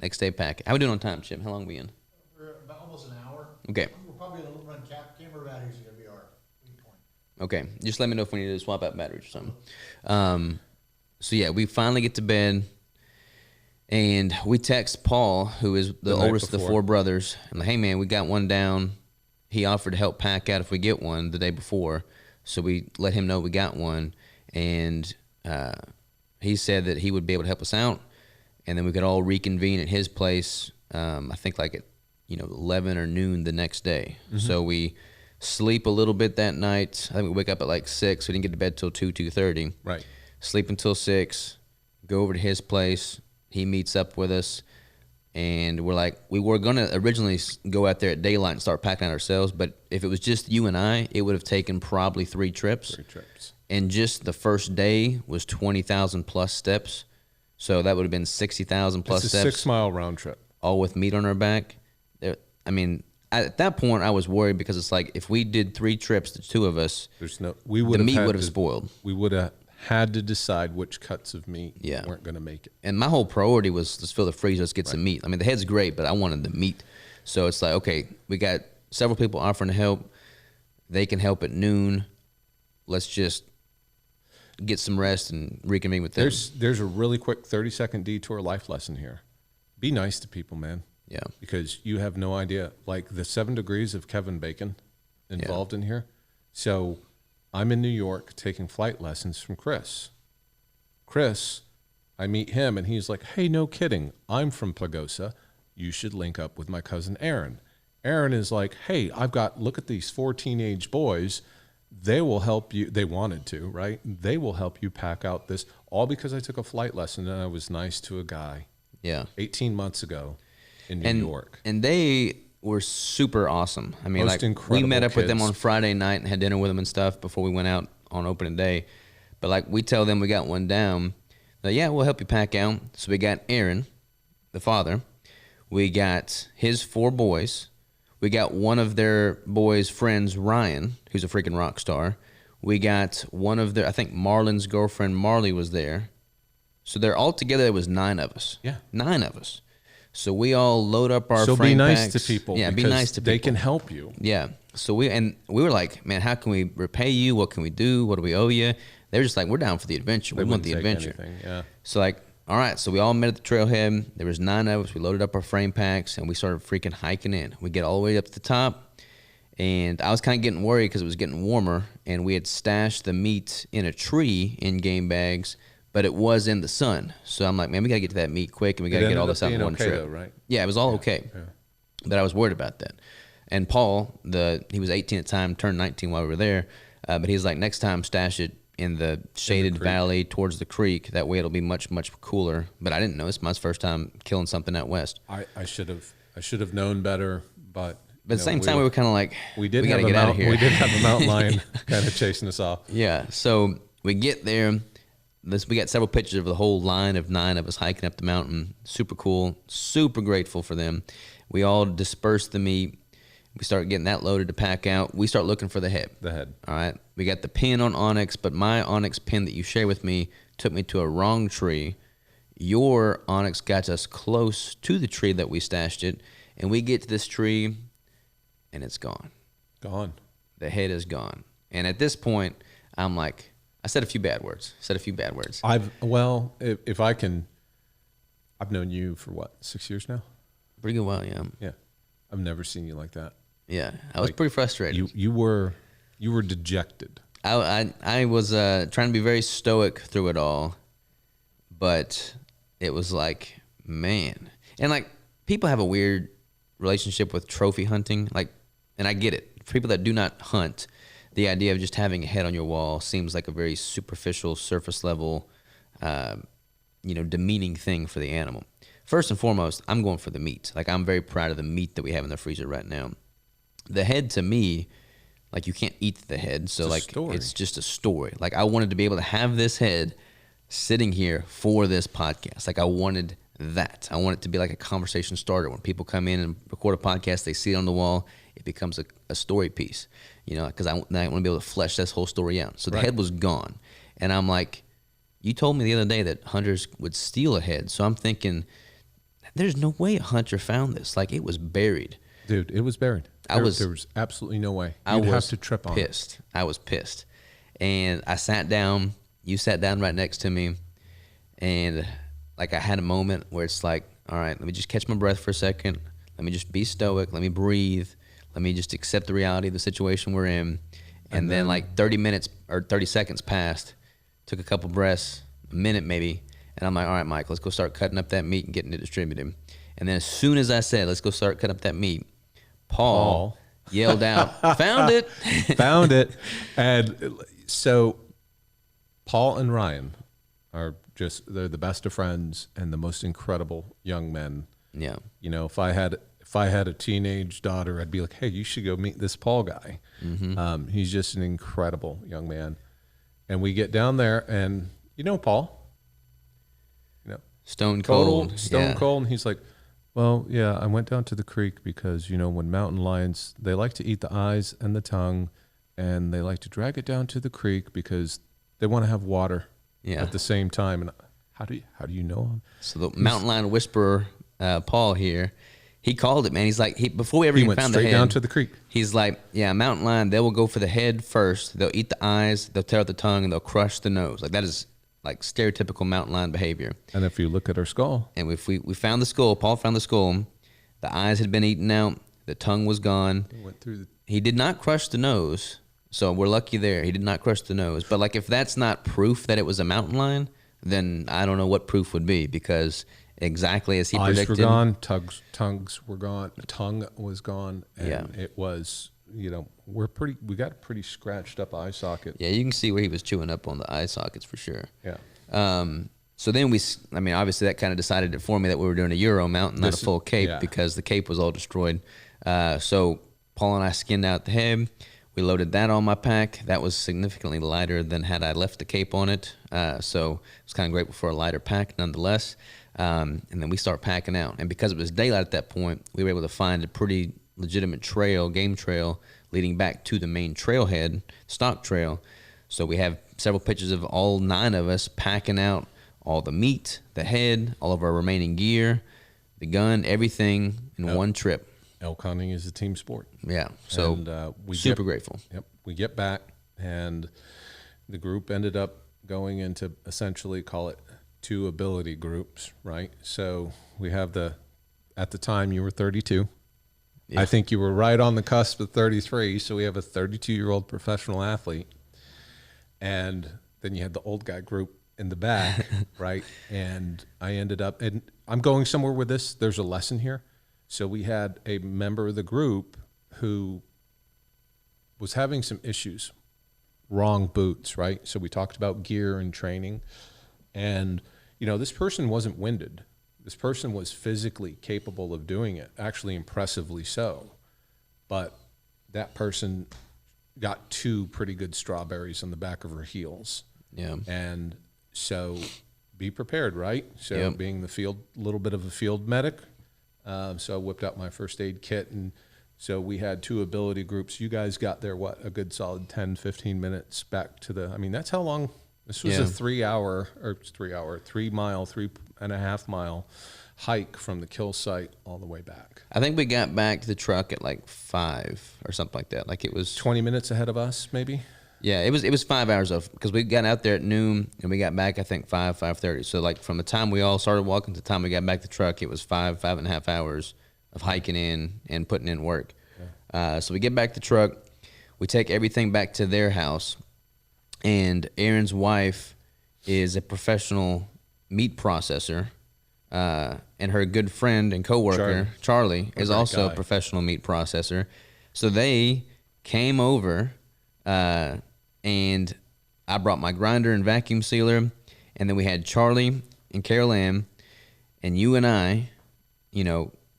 Speaker 1: Next day, pack. How we doing on time, Chip? How long we in?
Speaker 3: We're about almost an hour.
Speaker 1: Okay.
Speaker 3: We're probably going to run camera batteries are going to be our weak point.
Speaker 1: Okay. Just let me know if we need to swap out batteries or something. So, yeah, we finally get to bed, and we text Paul, who is the oldest of the four brothers. I'm like, hey, man, we got one down. He offered to help pack out if we get one the day before. So we let him know we got one. And he said that he would be able to help us out. And then we could all reconvene at his place, I think like at 11 or noon the next day. Mm-hmm. So we sleep a little bit that night. I think we wake up at like 6. We didn't get to bed till 2:30.
Speaker 2: Right.
Speaker 1: Sleep until 6. Go over to his place. He meets up with us, and we're like, we were going to originally go out there at daylight and start packing out ourselves, but if it was just you and I, it would have taken probably 3 trips.
Speaker 2: 3 trips. And
Speaker 1: just the first day was 20,000 plus steps, so that would have been 60,000 plus
Speaker 2: it's a
Speaker 1: steps.
Speaker 2: 6-mile round trip.
Speaker 1: All with meat on our back. I mean, at that point, I was worried because it's like, if we did 3 trips, the 2 of us, the meat would have spoiled.
Speaker 2: We would have had to decide which cuts of meat
Speaker 1: Yeah.
Speaker 2: weren't going to make it.
Speaker 1: And my whole priority was, let's fill the freezer, let's get some meat. I mean, the head's great, but I wanted the meat. So it's like, okay, we got several people offering to help. They can help at noon. Let's just get some rest and reconvene with them.
Speaker 2: There's a really quick 30-second detour life lesson here. Be nice to people, man.
Speaker 1: Yeah.
Speaker 2: Because you have no idea. Like the 7 degrees of Kevin Bacon involved in here. So I'm in New York taking flight lessons from Chris. Chris, I meet him, and he's like, hey, no kidding. I'm from Pagosa. You should link up with my cousin Aaron. Aaron is like, hey, look at these 4 teenage boys. They will help you. They wanted to, right? They will help you pack out this, all because I took a flight lesson and I was nice to a guy 18 months ago in New York.
Speaker 1: And they were super awesome. I mean,
Speaker 2: Most
Speaker 1: we met up
Speaker 2: incredible
Speaker 1: with them
Speaker 2: kids.
Speaker 1: on Friday night and had dinner with them and stuff before we went out on opening day. But like, we tell them we got one down. Like, yeah, we'll help you pack out. So we got Aaron, the father. We got his 4 boys. We got one of their boys' friends, Ryan, who's a freaking rock star. We got one of I think Marlon's girlfriend, Marley, was there. So they're all together, it was 9 of us.
Speaker 2: Yeah.
Speaker 1: 9 of us. So we all load up our
Speaker 2: So
Speaker 1: frame
Speaker 2: be nice
Speaker 1: packs.
Speaker 2: to people.
Speaker 1: Yeah, be
Speaker 2: because
Speaker 1: nice to people.
Speaker 2: They can help you.
Speaker 1: Yeah. So we were like, man, how can we repay you? What can we do? What do we owe you? They're just like, we're down for the adventure. We want the adventure.
Speaker 2: Yeah.
Speaker 1: So like, all right. So we all met at the trailhead. There was 9 of us. We loaded up our frame packs and we started freaking hiking in. We get all the way up to the top, and I was kind of getting worried because it was getting warmer, and we had stashed the meat in a tree in game bags, but it was in the sun. So I'm like, man, we gotta get to that meat quick, and we gotta get all this out in one trip.
Speaker 2: Though, right?
Speaker 1: Yeah, it was all okay.
Speaker 2: Yeah.
Speaker 1: But I was worried about that. And Paul, he was 18 at the time, turned 19 while we were there. But he's like, next time stash it in the shaded valley towards the creek. That way it'll be much, much cooler. But I didn't know. It's my first time killing something out west.
Speaker 2: I should have known better, but
Speaker 1: at the same time, we were kind of like,
Speaker 2: we did
Speaker 1: gotta get out of here.
Speaker 2: We did have a mountain lion kind of chasing us off.
Speaker 1: Yeah. So we get there. We got several pictures of the whole line of 9 of us hiking up the mountain. Super cool. Super grateful for them. We all dispersed the meat. We start getting that loaded to pack out. We start looking for the head.
Speaker 2: The head.
Speaker 1: All right. We got the pin on Onyx, but my Onyx pin that you share with me took me to a wrong tree. Your Onyx got us close to the tree that we stashed it, and we get to this tree, and it's gone.
Speaker 2: Gone.
Speaker 1: The head is gone. And at this point, I'm like, I said a few bad words.
Speaker 2: If I can, I've known you for what, 6 years now?
Speaker 1: Pretty good while, yeah.
Speaker 2: Yeah. I've never seen you like that.
Speaker 1: Yeah, I was pretty frustrated.
Speaker 2: You were dejected.
Speaker 1: I was trying to be very stoic through it all, but it was like, man. And like, people have a weird relationship with trophy hunting. Like, and I get it. For people that do not hunt, the idea of just having a head on your wall seems like a very superficial, surface level, demeaning thing for the animal. First and foremost, I'm going for the meat. Like, I'm very proud of the meat that we have in the freezer right now. The head, to me, like, you can't eat the head. So, it's just a story. Like, I wanted to be able to have this head sitting here for this podcast. Like, I wanted that. I want it to be like a conversation starter. When people come in and record a podcast, they see it on the wall, it becomes a story piece, because I want to be able to flesh this whole story out. So the head was gone. And I'm like, you told me the other day that hunters would steal a head. So I'm thinking, there's no way a hunter found this. Like, it was buried.
Speaker 2: Dude, it was buried. There was absolutely no way. You'd have to trip on it.
Speaker 1: I was pissed. And I sat down. You sat down right next to me. And, like, I had a moment where it's like, all right, let me just catch my breath for a second. Let me just be stoic. Let me breathe. Let me just accept the reality of the situation we're in. And then, like, 30 minutes or 30 seconds passed. Took a couple breaths, a minute maybe. And I'm like, all right, Mike, let's go start cutting up that meat and getting it distributed. And then as soon as I said, let's go start cutting up that meat, Paul yelled out, found it.
Speaker 2: Found it. And so Paul and Ryan are they're the best of friends and the most incredible young men.
Speaker 1: Yeah.
Speaker 2: If I had a teenage daughter, I'd be like, hey, you should go meet this Paul guy. Mm-hmm. He's just an incredible young man. And we get down there and, Paul,
Speaker 1: Stone cold.
Speaker 2: And he's like, well, yeah, I went down to the creek because, when mountain lions, they like to eat the eyes and the tongue, and they like to drag it down to the creek because they want to have water at the same time. And how do you know him?
Speaker 1: So the mountain lion whisperer, Paul here, he called it, man. He's like, before we ever even found the head.
Speaker 2: He went straight down to the creek.
Speaker 1: He's like, yeah, mountain lion, they will go for the head first. They'll eat the eyes, they'll tear out the tongue, and they'll crush the nose. Like, that is like stereotypical mountain lion behavior.
Speaker 2: And if you look at our skull.
Speaker 1: And if we found the skull, Paul found the skull, the eyes had been eaten out, the tongue was gone. He did not crush the nose, so we're lucky there. He did not crush the nose. But, like, if that's not proof that it was a mountain lion, then I don't know what proof would be, because exactly as he predicted.
Speaker 2: Eyes were gone, tongues were gone, tongue was gone, and it was, we got a pretty scratched up eye socket.
Speaker 1: Yeah, you can see where he was chewing up on the eye sockets for sure.
Speaker 2: Yeah.
Speaker 1: So then obviously that kind of decided it for me that we were doing a Euro mount, not a full cape, because the cape was all destroyed. So Paul and I skinned out the head. We loaded that on my pack. That was significantly lighter than had I left the cape on it. So I was kind of grateful for a lighter pack nonetheless. And then we start packing out. And because it was daylight at that point, we were able to find a pretty legitimate game trail leading back to the main trailhead, stock trail. So we have several pictures of all 9 of us packing out all the meat, the head, all of our remaining gear, the gun, everything in one trip.
Speaker 2: Elk hunting is a team sport.
Speaker 1: Yeah. So
Speaker 2: And,
Speaker 1: super grateful.
Speaker 2: Yep. We get back, and the group ended up going into essentially call it 2 ability groups, right? So we have at the time you were 32.
Speaker 1: Yeah.
Speaker 2: I think you were right on the cusp of 33. So we have a 32-year-old professional athlete. And then you had the old guy group in the back, right? And I ended up, and I'm going somewhere with this. There's a lesson here. So we had a member of the group who was having some issues, wrong boots, right? So we talked about gear and training. And, this person wasn't winded. This person was physically capable of doing it, actually impressively so. But that person got 2 pretty good strawberries on the back of her heels.
Speaker 1: Yeah.
Speaker 2: And so be prepared, right? So
Speaker 1: Yep.
Speaker 2: being little bit of a field medic, so I whipped out my first aid kit. And so we had 2 ability groups. You guys got there, a good solid 10, 15 minutes back to that's how long, this was
Speaker 1: Yeah.
Speaker 2: a 3-hour, 3.5 mile hike from the kill site all the way back.
Speaker 1: I think we got back to the truck at like 5 or something like that. Like it was
Speaker 2: 20 minutes ahead of us, maybe?
Speaker 1: Yeah, it was 5 hours of, because we got out there at noon and we got back I think 5:30. So like from the time we all started walking to the time we got back to the truck, it was 5.5 hours of hiking in and putting in work. Yeah. So we get back to the truck, we take everything back to their house, and Aaron's wife is a professional meat processor, and her good friend and coworker Charlie is also a professional meat processor. So they came over. And I brought my grinder and vacuum sealer, and then we had Charlie and Carol Ann and you and I,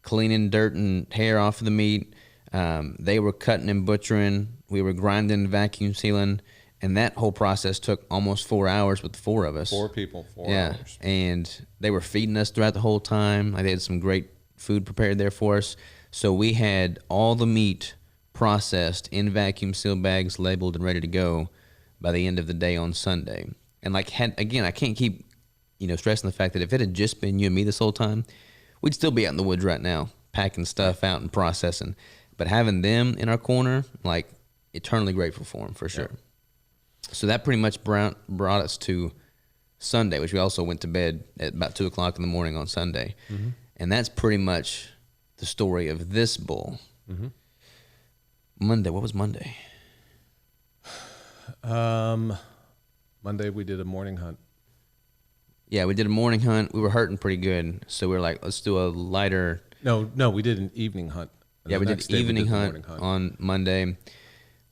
Speaker 1: cleaning dirt and hair off of the meat. They were cutting and butchering. We were grinding and vacuum sealing, and that whole process took almost 4 hours with the 4 of us.
Speaker 2: 4 people, 4 hours.
Speaker 1: And they were feeding us throughout the whole time. They had some great food prepared there for us. So we had all the meat processed in vacuum sealed bags, labeled and ready to go by the end of the day on Sunday. And I can't keep stressing the fact that if it had just been you and me this whole time, we'd still be out in the woods right now packing stuff out and processing. But having them in our corner, eternally grateful for them, for sure. Yeah. So that pretty much brought us to Sunday, which we also went to bed at about 2 o'clock in the morning on Sunday. Mm-hmm. And that's pretty much the story of this bull. Mm-hmm. Monday. What was Monday?
Speaker 2: Monday we did a morning hunt.
Speaker 1: Yeah, we did a morning hunt. We were hurting pretty good, so we were like, let's do a lighter.
Speaker 2: No, we did an evening hunt.
Speaker 1: Yeah, we did evening hunt on Monday.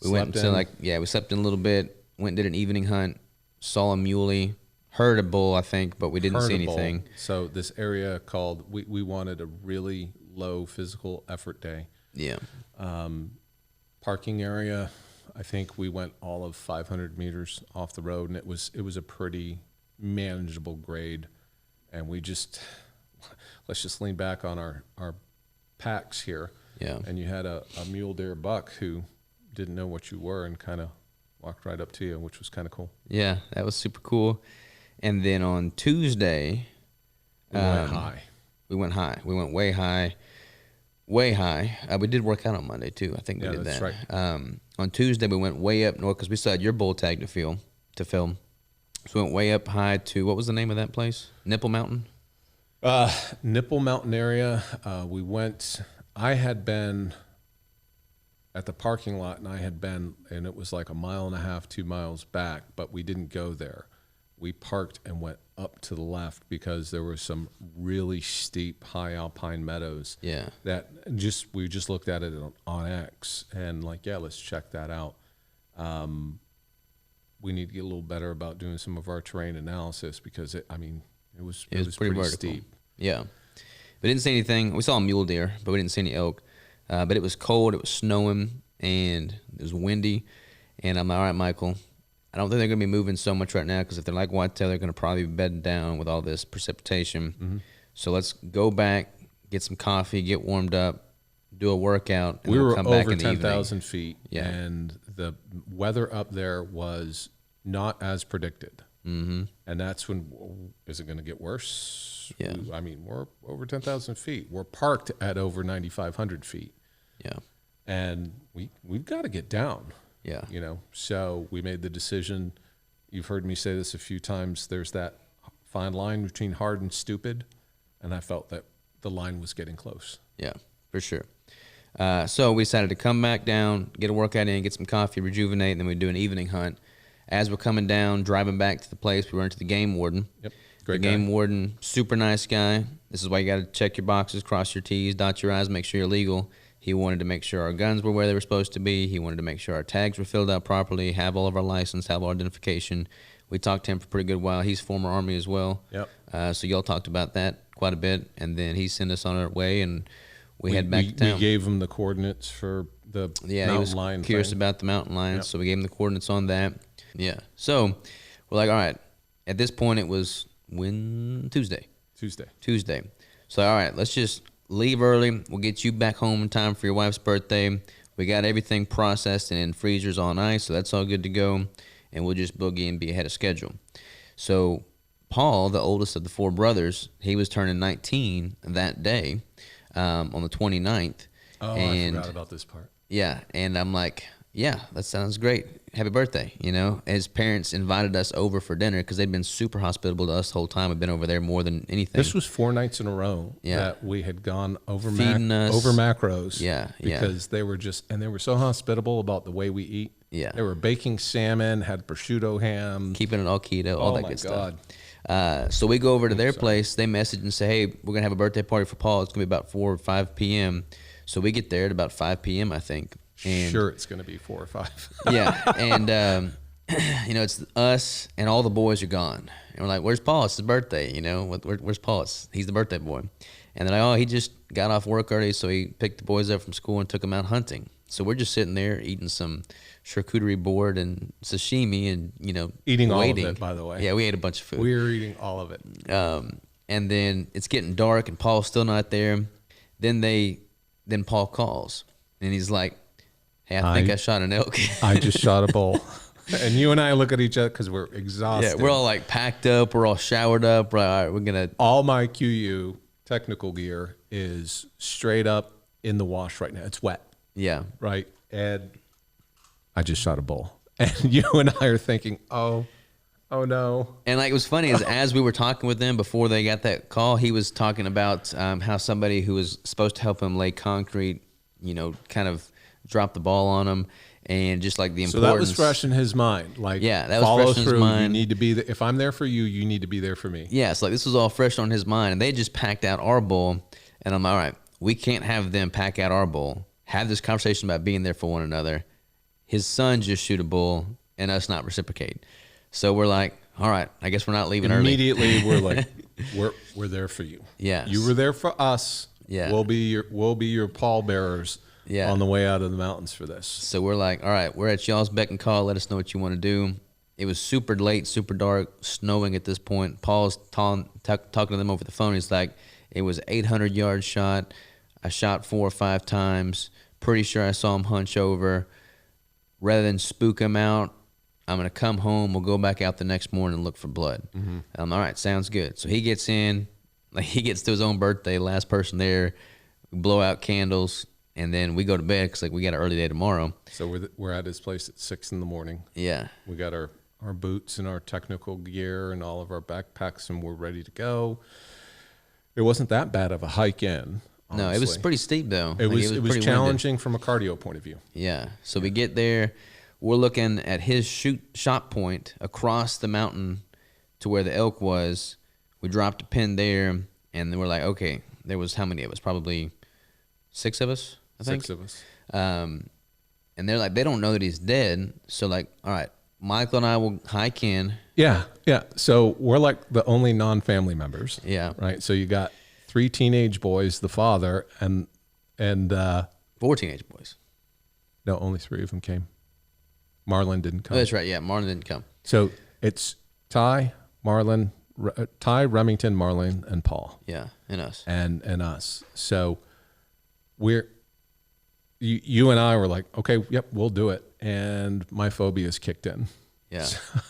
Speaker 1: We went we slept in a little bit. Went and did an evening hunt. Saw a muley. Heard a bull, I think, but we didn't see anything.
Speaker 2: So this area called we wanted a really low physical effort day.
Speaker 1: Yeah.
Speaker 2: Parking area, I think we went all of 500 meters off the road, and it was a pretty manageable grade. And let's just lean back on our packs here.
Speaker 1: Yeah.
Speaker 2: And you had a mule deer buck who didn't know what you were and kind of walked right up to you, which was kind of cool.
Speaker 1: Yeah, that was super cool. And then on Tuesday,
Speaker 2: we went high.
Speaker 1: We went high. We went way high. Way high. We did work out on Monday too. I think we did that.
Speaker 2: Right.
Speaker 1: On Tuesday we went way up north because we still had your bull tag to film. So we went way up high to, what was the name of that place? Nipple Mountain.
Speaker 2: Nipple Mountain area. I had been at the parking lot, and it was like 1.5 miles, 2 miles back, but we didn't go there. We parked and went up to the left because there were some really steep high alpine meadows.
Speaker 1: Yeah.
Speaker 2: We just looked at it on X and let's check that out. We need to get a little better about doing some of our terrain analysis because it was pretty steep.
Speaker 1: Yeah. We didn't see anything. We saw a mule deer, but we didn't see any elk. But it was cold, it was snowing, and it was windy. And I'm like, all right, Michael, I don't think they're going to be moving so much right now because if they're like whitetail, they're going to probably be bedding down with all this precipitation. Mm-hmm. So let's go back, get some coffee, get warmed up, do a workout, and we'll come back in the evening.
Speaker 2: We were over 10,000 feet, and the weather up there was not as predicted. Mm-hmm. And that's when, is it going to get worse? mountains.
Speaker 1: Yeah.
Speaker 2: I mean, we're over 10,000 feet. We're parked at over 9,500 feet.
Speaker 1: Yeah.
Speaker 2: And we've got to get down.
Speaker 1: Yeah.
Speaker 2: You know, so we made the decision. You've heard me say this a few times. There's that fine line between hard and stupid. And I felt that the line was getting close.
Speaker 1: Yeah, for sure. So we decided to come back down, get a workout in, get some coffee, rejuvenate, and then we'd do an evening hunt. As we're coming down, driving back to the place, we run into the game warden.
Speaker 2: Yep. Great
Speaker 1: The
Speaker 2: guy.
Speaker 1: game warden, super nice guy. This is why you got to check your boxes, cross your T's, dot your I's, make sure you're legal. He wanted to make sure our guns were where they were supposed to be. He wanted to make sure our tags were filled out properly, have all of our license, have our identification. We talked to him for a pretty good while. He's former Army as well.
Speaker 2: Yep.
Speaker 1: So y'all talked about that quite a bit, and then he sent us on our way, and we head back to town.
Speaker 2: We gave him the coordinates for the
Speaker 1: Yeah, he was
Speaker 2: mountain lion
Speaker 1: curious
Speaker 2: thing.
Speaker 1: about the mountain lions,
Speaker 2: Yep.
Speaker 1: so we gave him the coordinates on that. Yeah. So we're like, all right. At this point, it was Tuesday. So all right, let's just leave early. We'll get you back home in time for your wife's birthday. We got everything processed and in freezers on ice, so that's all good to go. And we'll just boogie and be ahead of schedule. So Paul, the oldest of the four brothers, he was turning 19 that day on the 29th.
Speaker 2: Oh,
Speaker 1: and
Speaker 2: I forgot about this part.
Speaker 1: yeah, and I'm like, yeah, that sounds great. Happy birthday, you know. His parents invited us over for dinner because they'd been super hospitable to us the whole time. We've been over there more than anything.
Speaker 2: This was 4 nights in a row
Speaker 1: Yeah.
Speaker 2: that we had gone over
Speaker 1: Feeding us.
Speaker 2: over macros.
Speaker 1: Yeah, yeah.
Speaker 2: Because they were so hospitable about the way we eat.
Speaker 1: Yeah.
Speaker 2: They were baking salmon, had prosciutto ham.
Speaker 1: Keeping it all keto, all
Speaker 2: Oh
Speaker 1: that
Speaker 2: my
Speaker 1: good
Speaker 2: God.
Speaker 1: stuff. So we go over to their place. They message and say, hey, we're going to have a birthday party for Paul. It's going to be about 4 or 5 p.m. So we get there at about 5 p.m., I think. And
Speaker 2: Sure, it's going to be 4 or 5.
Speaker 1: yeah, and you know, it's us and all the boys are gone, and we're like, "Where's Paul? It's his birthday, you know. Where's Paul? He's the birthday boy." And they're like, "Oh, he just got off work early, so he picked the boys up from school and took them out hunting." So we're just sitting there eating some charcuterie board and sashimi, and you know,
Speaker 2: Eating
Speaker 1: waiting.
Speaker 2: all of it, by the way.
Speaker 1: Yeah, we ate a bunch of food.
Speaker 2: We were eating all of it.
Speaker 1: And then it's getting dark, and Paul's still not there. Then Paul calls, and he's like, "Hey, I think I shot an elk."
Speaker 2: I just shot a bull. And you and I look at each other because we're exhausted.
Speaker 1: Yeah, we're all like packed up. We're all showered up. We're like, all right, we're gonna.
Speaker 2: All my QU technical gear is straight up in the wash right now. It's wet,
Speaker 1: Yeah,
Speaker 2: right? And I just shot a bull. And you and I are thinking, oh no.
Speaker 1: and like it was funny is as we were talking with them before they got that call, he was talking about how somebody who was supposed to help him lay concrete, you know, kind of dropped the ball on him, and just like the
Speaker 2: So
Speaker 1: importance.
Speaker 2: that was fresh in his mind. Like,
Speaker 1: Yeah, that was
Speaker 2: follow
Speaker 1: fresh in his
Speaker 2: through.
Speaker 1: mind.
Speaker 2: You need to be if I'm there for you, you need to be there for me.
Speaker 1: Yeah, so like this was all fresh on his mind, and they just packed out our bull, and I'm like, all right, we can't have them pack out our bull, have this conversation about being there for one another, his son just shoot a bull, and us not reciprocate. So we're like, all right, I guess we're not leaving early.
Speaker 2: Immediately we're like, we're there for you.
Speaker 1: Yes.
Speaker 2: You were there for us.
Speaker 1: Yeah.
Speaker 2: We'll be your pallbearers
Speaker 1: Yeah.
Speaker 2: on the way out of the mountains for this.
Speaker 1: So we're like, all right, we're at y'all's beck and call. Let us know what you want to do. It was super late, super dark, snowing at this point. Paul's talking to them over the phone. He's like, it was 800 yard shot. I shot 4 or 5 times. Pretty sure I saw him hunch over. Rather than spook him out, I'm going to come home. We'll go back out the next morning and look for blood. All right, sounds good. So he gets in. Like he gets to his own birthday, last person there. We blow out candles. And then we go to bed because like we got an early day tomorrow.
Speaker 2: So we're at his place at 6 a.m.
Speaker 1: Yeah.
Speaker 2: We got our boots and our technical gear and all of our backpacks, and we're ready to go. It wasn't that bad of a hike in. Honestly.
Speaker 1: No, it was pretty steep though.
Speaker 2: It was
Speaker 1: pretty
Speaker 2: challenging from a cardio point of view.
Speaker 1: winded. Yeah. So we get there. We're looking at his shot point across the mountain to where the elk was. We dropped a pin there, and then we're like, okay, there was how many of us? Probably 6 of us, I think.
Speaker 2: 6 of us.
Speaker 1: And they're like, they don't know that he's dead. So like, all right, Michael and I will hike in.
Speaker 2: Yeah. So we're like the only non-family members.
Speaker 1: Yeah.
Speaker 2: Right. So you got 3 teenage boys, the father, and
Speaker 1: 4 teenage boys.
Speaker 2: no, only 3 of them came. Marlon didn't come.
Speaker 1: Oh, that's right. Yeah, Marlon didn't come.
Speaker 2: So it's Ty, Remington, Marlon, and Paul.
Speaker 1: Yeah, and us.
Speaker 2: And us. So you and I were like, okay, yep, we'll do it. And my phobias kicked in.
Speaker 1: Yeah.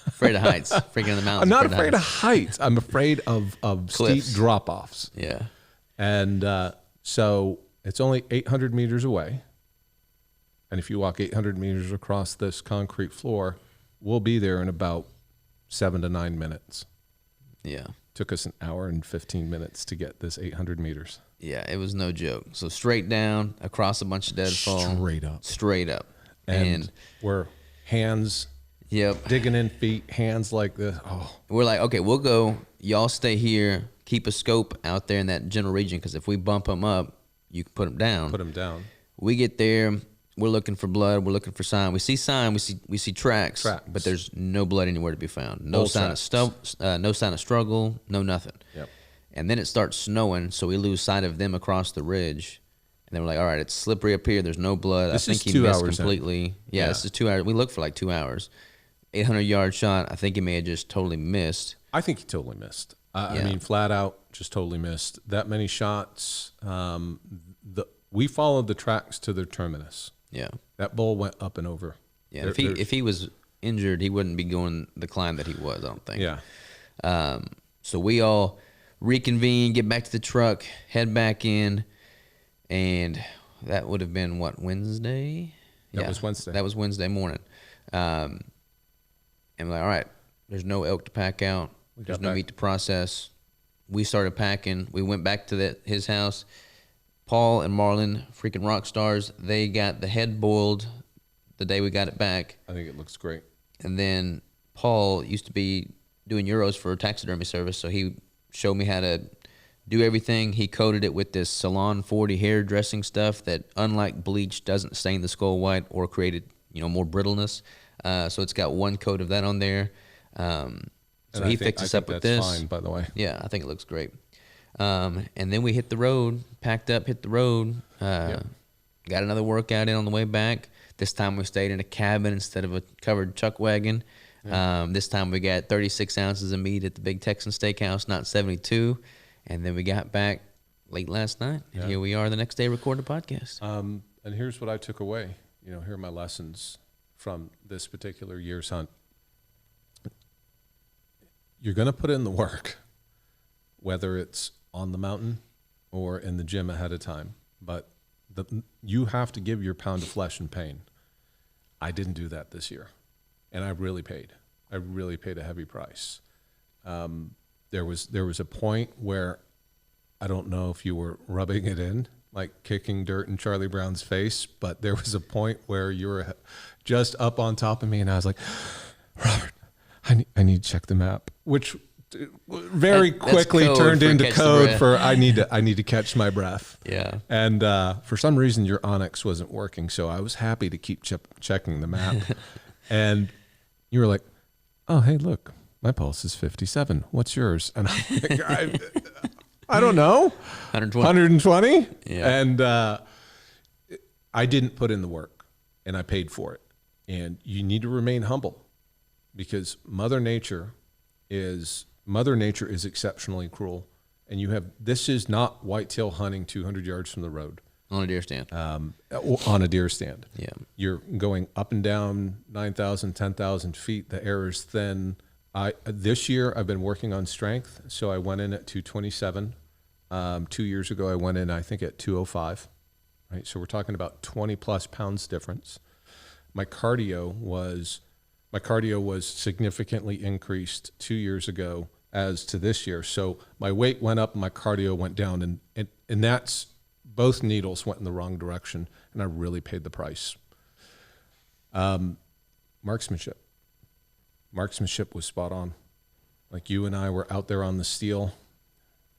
Speaker 1: Afraid of heights. Freaking in the mountains.
Speaker 2: I'm not afraid of heights. I'm afraid of steep
Speaker 1: Cliffs.
Speaker 2: drop-offs.
Speaker 1: Yeah.
Speaker 2: And so it's only 800 meters away. And if you walk 800 meters across this concrete floor, we'll be there in about 7 to 9 minutes.
Speaker 1: Yeah.
Speaker 2: Took us an hour and 15 minutes to get this 800 meters.
Speaker 1: Yeah, it was no joke. So straight down, across a bunch of deadfall. Straight up.
Speaker 2: And we're hands digging in feet, hands like this. Oh.
Speaker 1: We're like, okay, we'll go. Y'all stay here. Keep a scope out there in that general region, because if we bump them up, you can put them down.
Speaker 2: Put them down.
Speaker 1: We get there. We're looking for blood. We're looking for sign. We see sign. We see tracks. But there's no blood anywhere to be found. No sign of no sign of struggle. No nothing.
Speaker 2: Yep.
Speaker 1: And then it starts snowing, so we lose sight of them across the ridge. And then we're like, all right, it's slippery up here. There's no blood.
Speaker 2: This
Speaker 1: I think
Speaker 2: is
Speaker 1: he
Speaker 2: 2
Speaker 1: missed
Speaker 2: hours
Speaker 1: completely. Yeah, this is 2 hours. We looked for like 2 hours. 800-yard shot. I think he may have just totally missed.
Speaker 2: I think he totally missed. I mean, flat out, just totally missed. That many shots. We followed the tracks to their terminus.
Speaker 1: Yeah.
Speaker 2: That bull went up and over.
Speaker 1: Yeah. If he was injured, he wouldn't be going the climb that he was, I don't think.
Speaker 2: Yeah.
Speaker 1: So we all reconvene, get back to the truck, head back in, and that would have been what, Wednesday?
Speaker 2: That was Wednesday.
Speaker 1: That was Wednesday morning. And we're like, all right, there's no elk to pack out. There's no meat to process. We started packing. We went back to his house. Paul and Marlon, freaking rock stars, they got the head boiled the day we got it back.
Speaker 2: I think it looks great.
Speaker 1: And then Paul used to be doing Euros for a taxidermy service, so he showed me how to do everything. He coated it with this Salon 40 hair dressing stuff that, unlike bleach, doesn't stain the skull white or create more brittleness. So it's got one coat of that on there. So he fixed us up with this.
Speaker 2: Fine, by the way.
Speaker 1: Yeah, I think it looks great. And then we hit the road, packed up, hit the road. Got another workout in on the way back. This time we stayed in a cabin instead of a covered chuck wagon. This time we got 36 ounces of meat at the Big Texan Steakhouse, not 72. And then we got back late last night, and here we are the next day recording a podcast.
Speaker 2: And here's what I took away. Here are my lessons from this particular year's hunt. You're going to put in the work, whether it's on the mountain or in the gym ahead of time. But you have to give your pound of flesh and pain. I didn't do that this year, and I really paid. I really paid a heavy price. There was a point where, I don't know if you were rubbing it in, like kicking dirt in Charlie Brown's face, but there was a point where you were just up on top of me, and I was like, Robert, I need to check the map, which very quickly turned into code for I need to catch my breath.
Speaker 1: Yeah.
Speaker 2: And for some reason your Onyx wasn't working, so I was happy to keep checking the map. And you were like, "Oh, hey, look, my pulse is 57. What's yours?" And I'm like, I don't know, 120.
Speaker 1: Yeah.
Speaker 2: And I didn't put in the work, and I paid for it. And you need to remain humble, because Mother Nature is exceptionally cruel, and this is not whitetail hunting 200 yards from the road
Speaker 1: On a deer stand.
Speaker 2: on a deer stand.
Speaker 1: Yeah.
Speaker 2: You're going up and down 9,000, 10,000 feet. The air is thin. This year I've been working on strength, so I went in at 227. 2 years ago I went in, I think, at 205. Right, so we're talking about 20 plus pounds difference. My cardio was significantly increased 2 years ago as to this year. So my weight went up, my cardio went down, and that's, both needles went in the wrong direction, and I really paid the price. Marksmanship was spot on. Like, you and I were out there on the steel,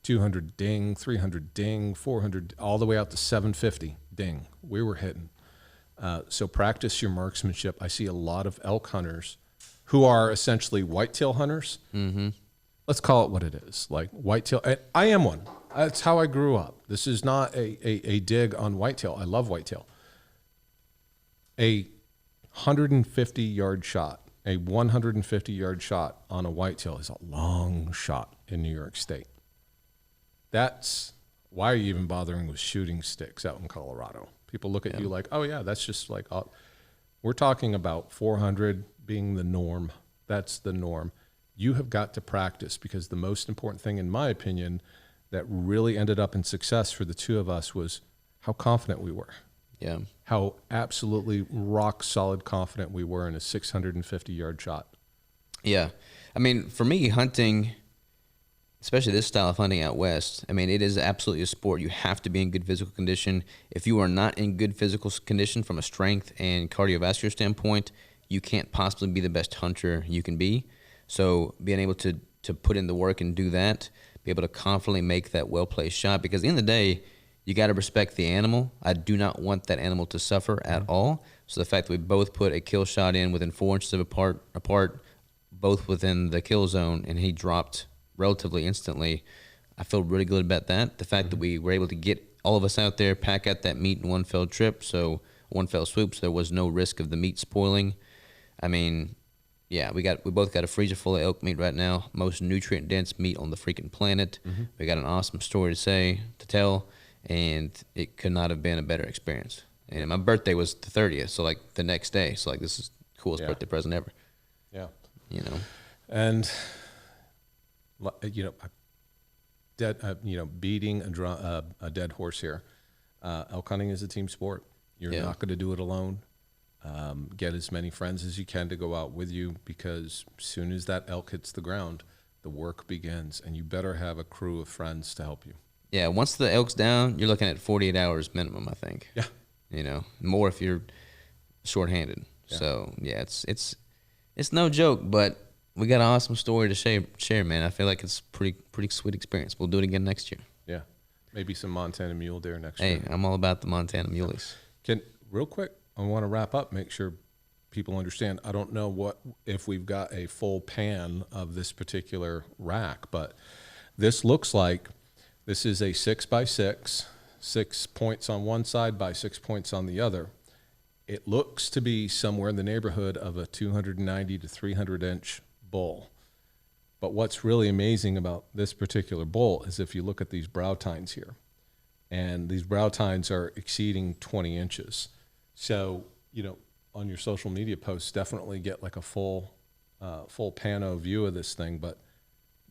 Speaker 2: 200 ding, 300 ding, 400, all the way out to 750 ding. We were hitting. So practice your marksmanship. I see a lot of elk hunters who are essentially whitetail hunters. Mm-hmm. Let's call it what it is, like whitetail. I am one. That's how I grew up. This is not a dig on whitetail. I love whitetail. A 150-yard shot, a 150-yard shot on a whitetail is a long shot in New York State. That's why are you even bothering with shooting sticks out in Colorado? People look at you like, oh yeah, that's just like, we're talking about 400 being the norm That's the norm. You have got to practice, because the most important thing, in my opinion, that really ended up in success for the two of us was how confident we were.
Speaker 1: Yeah.
Speaker 2: How absolutely rock solid confident we were in a 650-yard shot.
Speaker 1: Yeah. I mean, for me, hunting, especially this style of hunting out west, I mean, it is absolutely a sport. You have to be in good physical condition. If you are not in good physical condition from a strength and cardiovascular standpoint, you can't possibly be the best hunter you can be. So being able to put in the work and do that, be able to confidently make that well-placed shot, because at the end of the day, you got to respect the animal. I do not want that animal to suffer at all. So the fact that we both put a kill shot in within 4 inches of apart, both within the kill zone, and he dropped relatively instantly, I feel really good about that. The fact that we were able to get all of us out there, pack out that meat in one fell swoop, so there was no risk of the meat spoiling. I mean, yeah, we both got a freezer full of elk meat right now, most nutrient dense meat on the freaking planet. We got an awesome story to tell, and it could not have been a better experience. And my birthday was the 30th, so like the next day, so like this is the coolest birthday present ever.
Speaker 2: Yeah.
Speaker 1: You know.
Speaker 2: And beating a dead horse here. Elk hunting is a team sport. You're not going to do it alone. Get as many friends as you can to go out with you, because as soon as that elk hits the ground, the work begins, and you better have a crew of friends to help you. Yeah,
Speaker 1: once the elk's down, you're looking at 48 hours minimum, I think.
Speaker 2: Yeah.
Speaker 1: You know, more if you're shorthanded. Yeah. So, yeah, it's no joke, but we got an awesome story to share, man. I feel like it's pretty sweet experience. We'll do it again next year.
Speaker 2: Yeah. Maybe some Montana mule deer next year.
Speaker 1: Hey, I'm all about the Montana muleys.
Speaker 2: Real quick, I want to wrap up, make sure people understand. I don't know if we've got a full pan of this particular rack, but this looks like this is a 6x6, 6 points on one side by 6 points on the other. It looks to be somewhere in the neighborhood of a 290 to 300 inch bull. But what's really amazing about this particular bull is if you look at these brow tines here, and these brow tines are exceeding 20 inches. So, on your social media posts, definitely get like a full pano view of this thing, but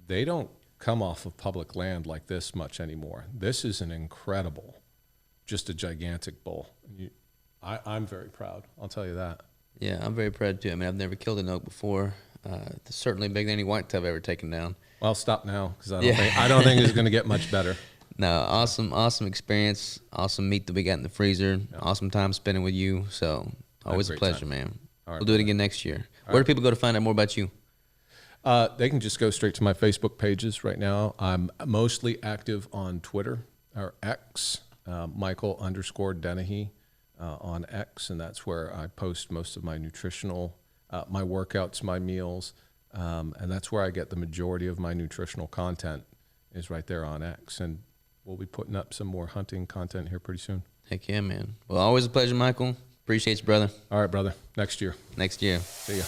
Speaker 2: they don't come off of public land like this much anymore. This is an incredible, just a gigantic bull. I'm very proud. I'll tell you that.
Speaker 1: Yeah, I'm very proud too. I mean, I've never killed an elk before. It's certainly bigger than any whitetail I've ever taken down.
Speaker 2: Well, stop now, because I don't think it's going to get much better.
Speaker 1: No, awesome experience. Awesome meat that we got in the freezer. Yeah. Awesome time spending with you. So always a pleasure, man. All right, we'll do it again next year. Where do people go to find out more about you?
Speaker 2: They can just go straight to my Facebook pages right now. I'm mostly active on Twitter or X, Michael_Denehy on X, and that's where I post most of my nutritional, my workouts, my meals, and that's where I get the majority of my nutritional content is right there on X. And we'll be putting up some more hunting content here pretty soon.
Speaker 1: Heck yeah, man. Well, always a pleasure, Michael. Appreciate you, brother.
Speaker 2: All right, brother. Next year.
Speaker 1: See ya.
Speaker 2: See ya.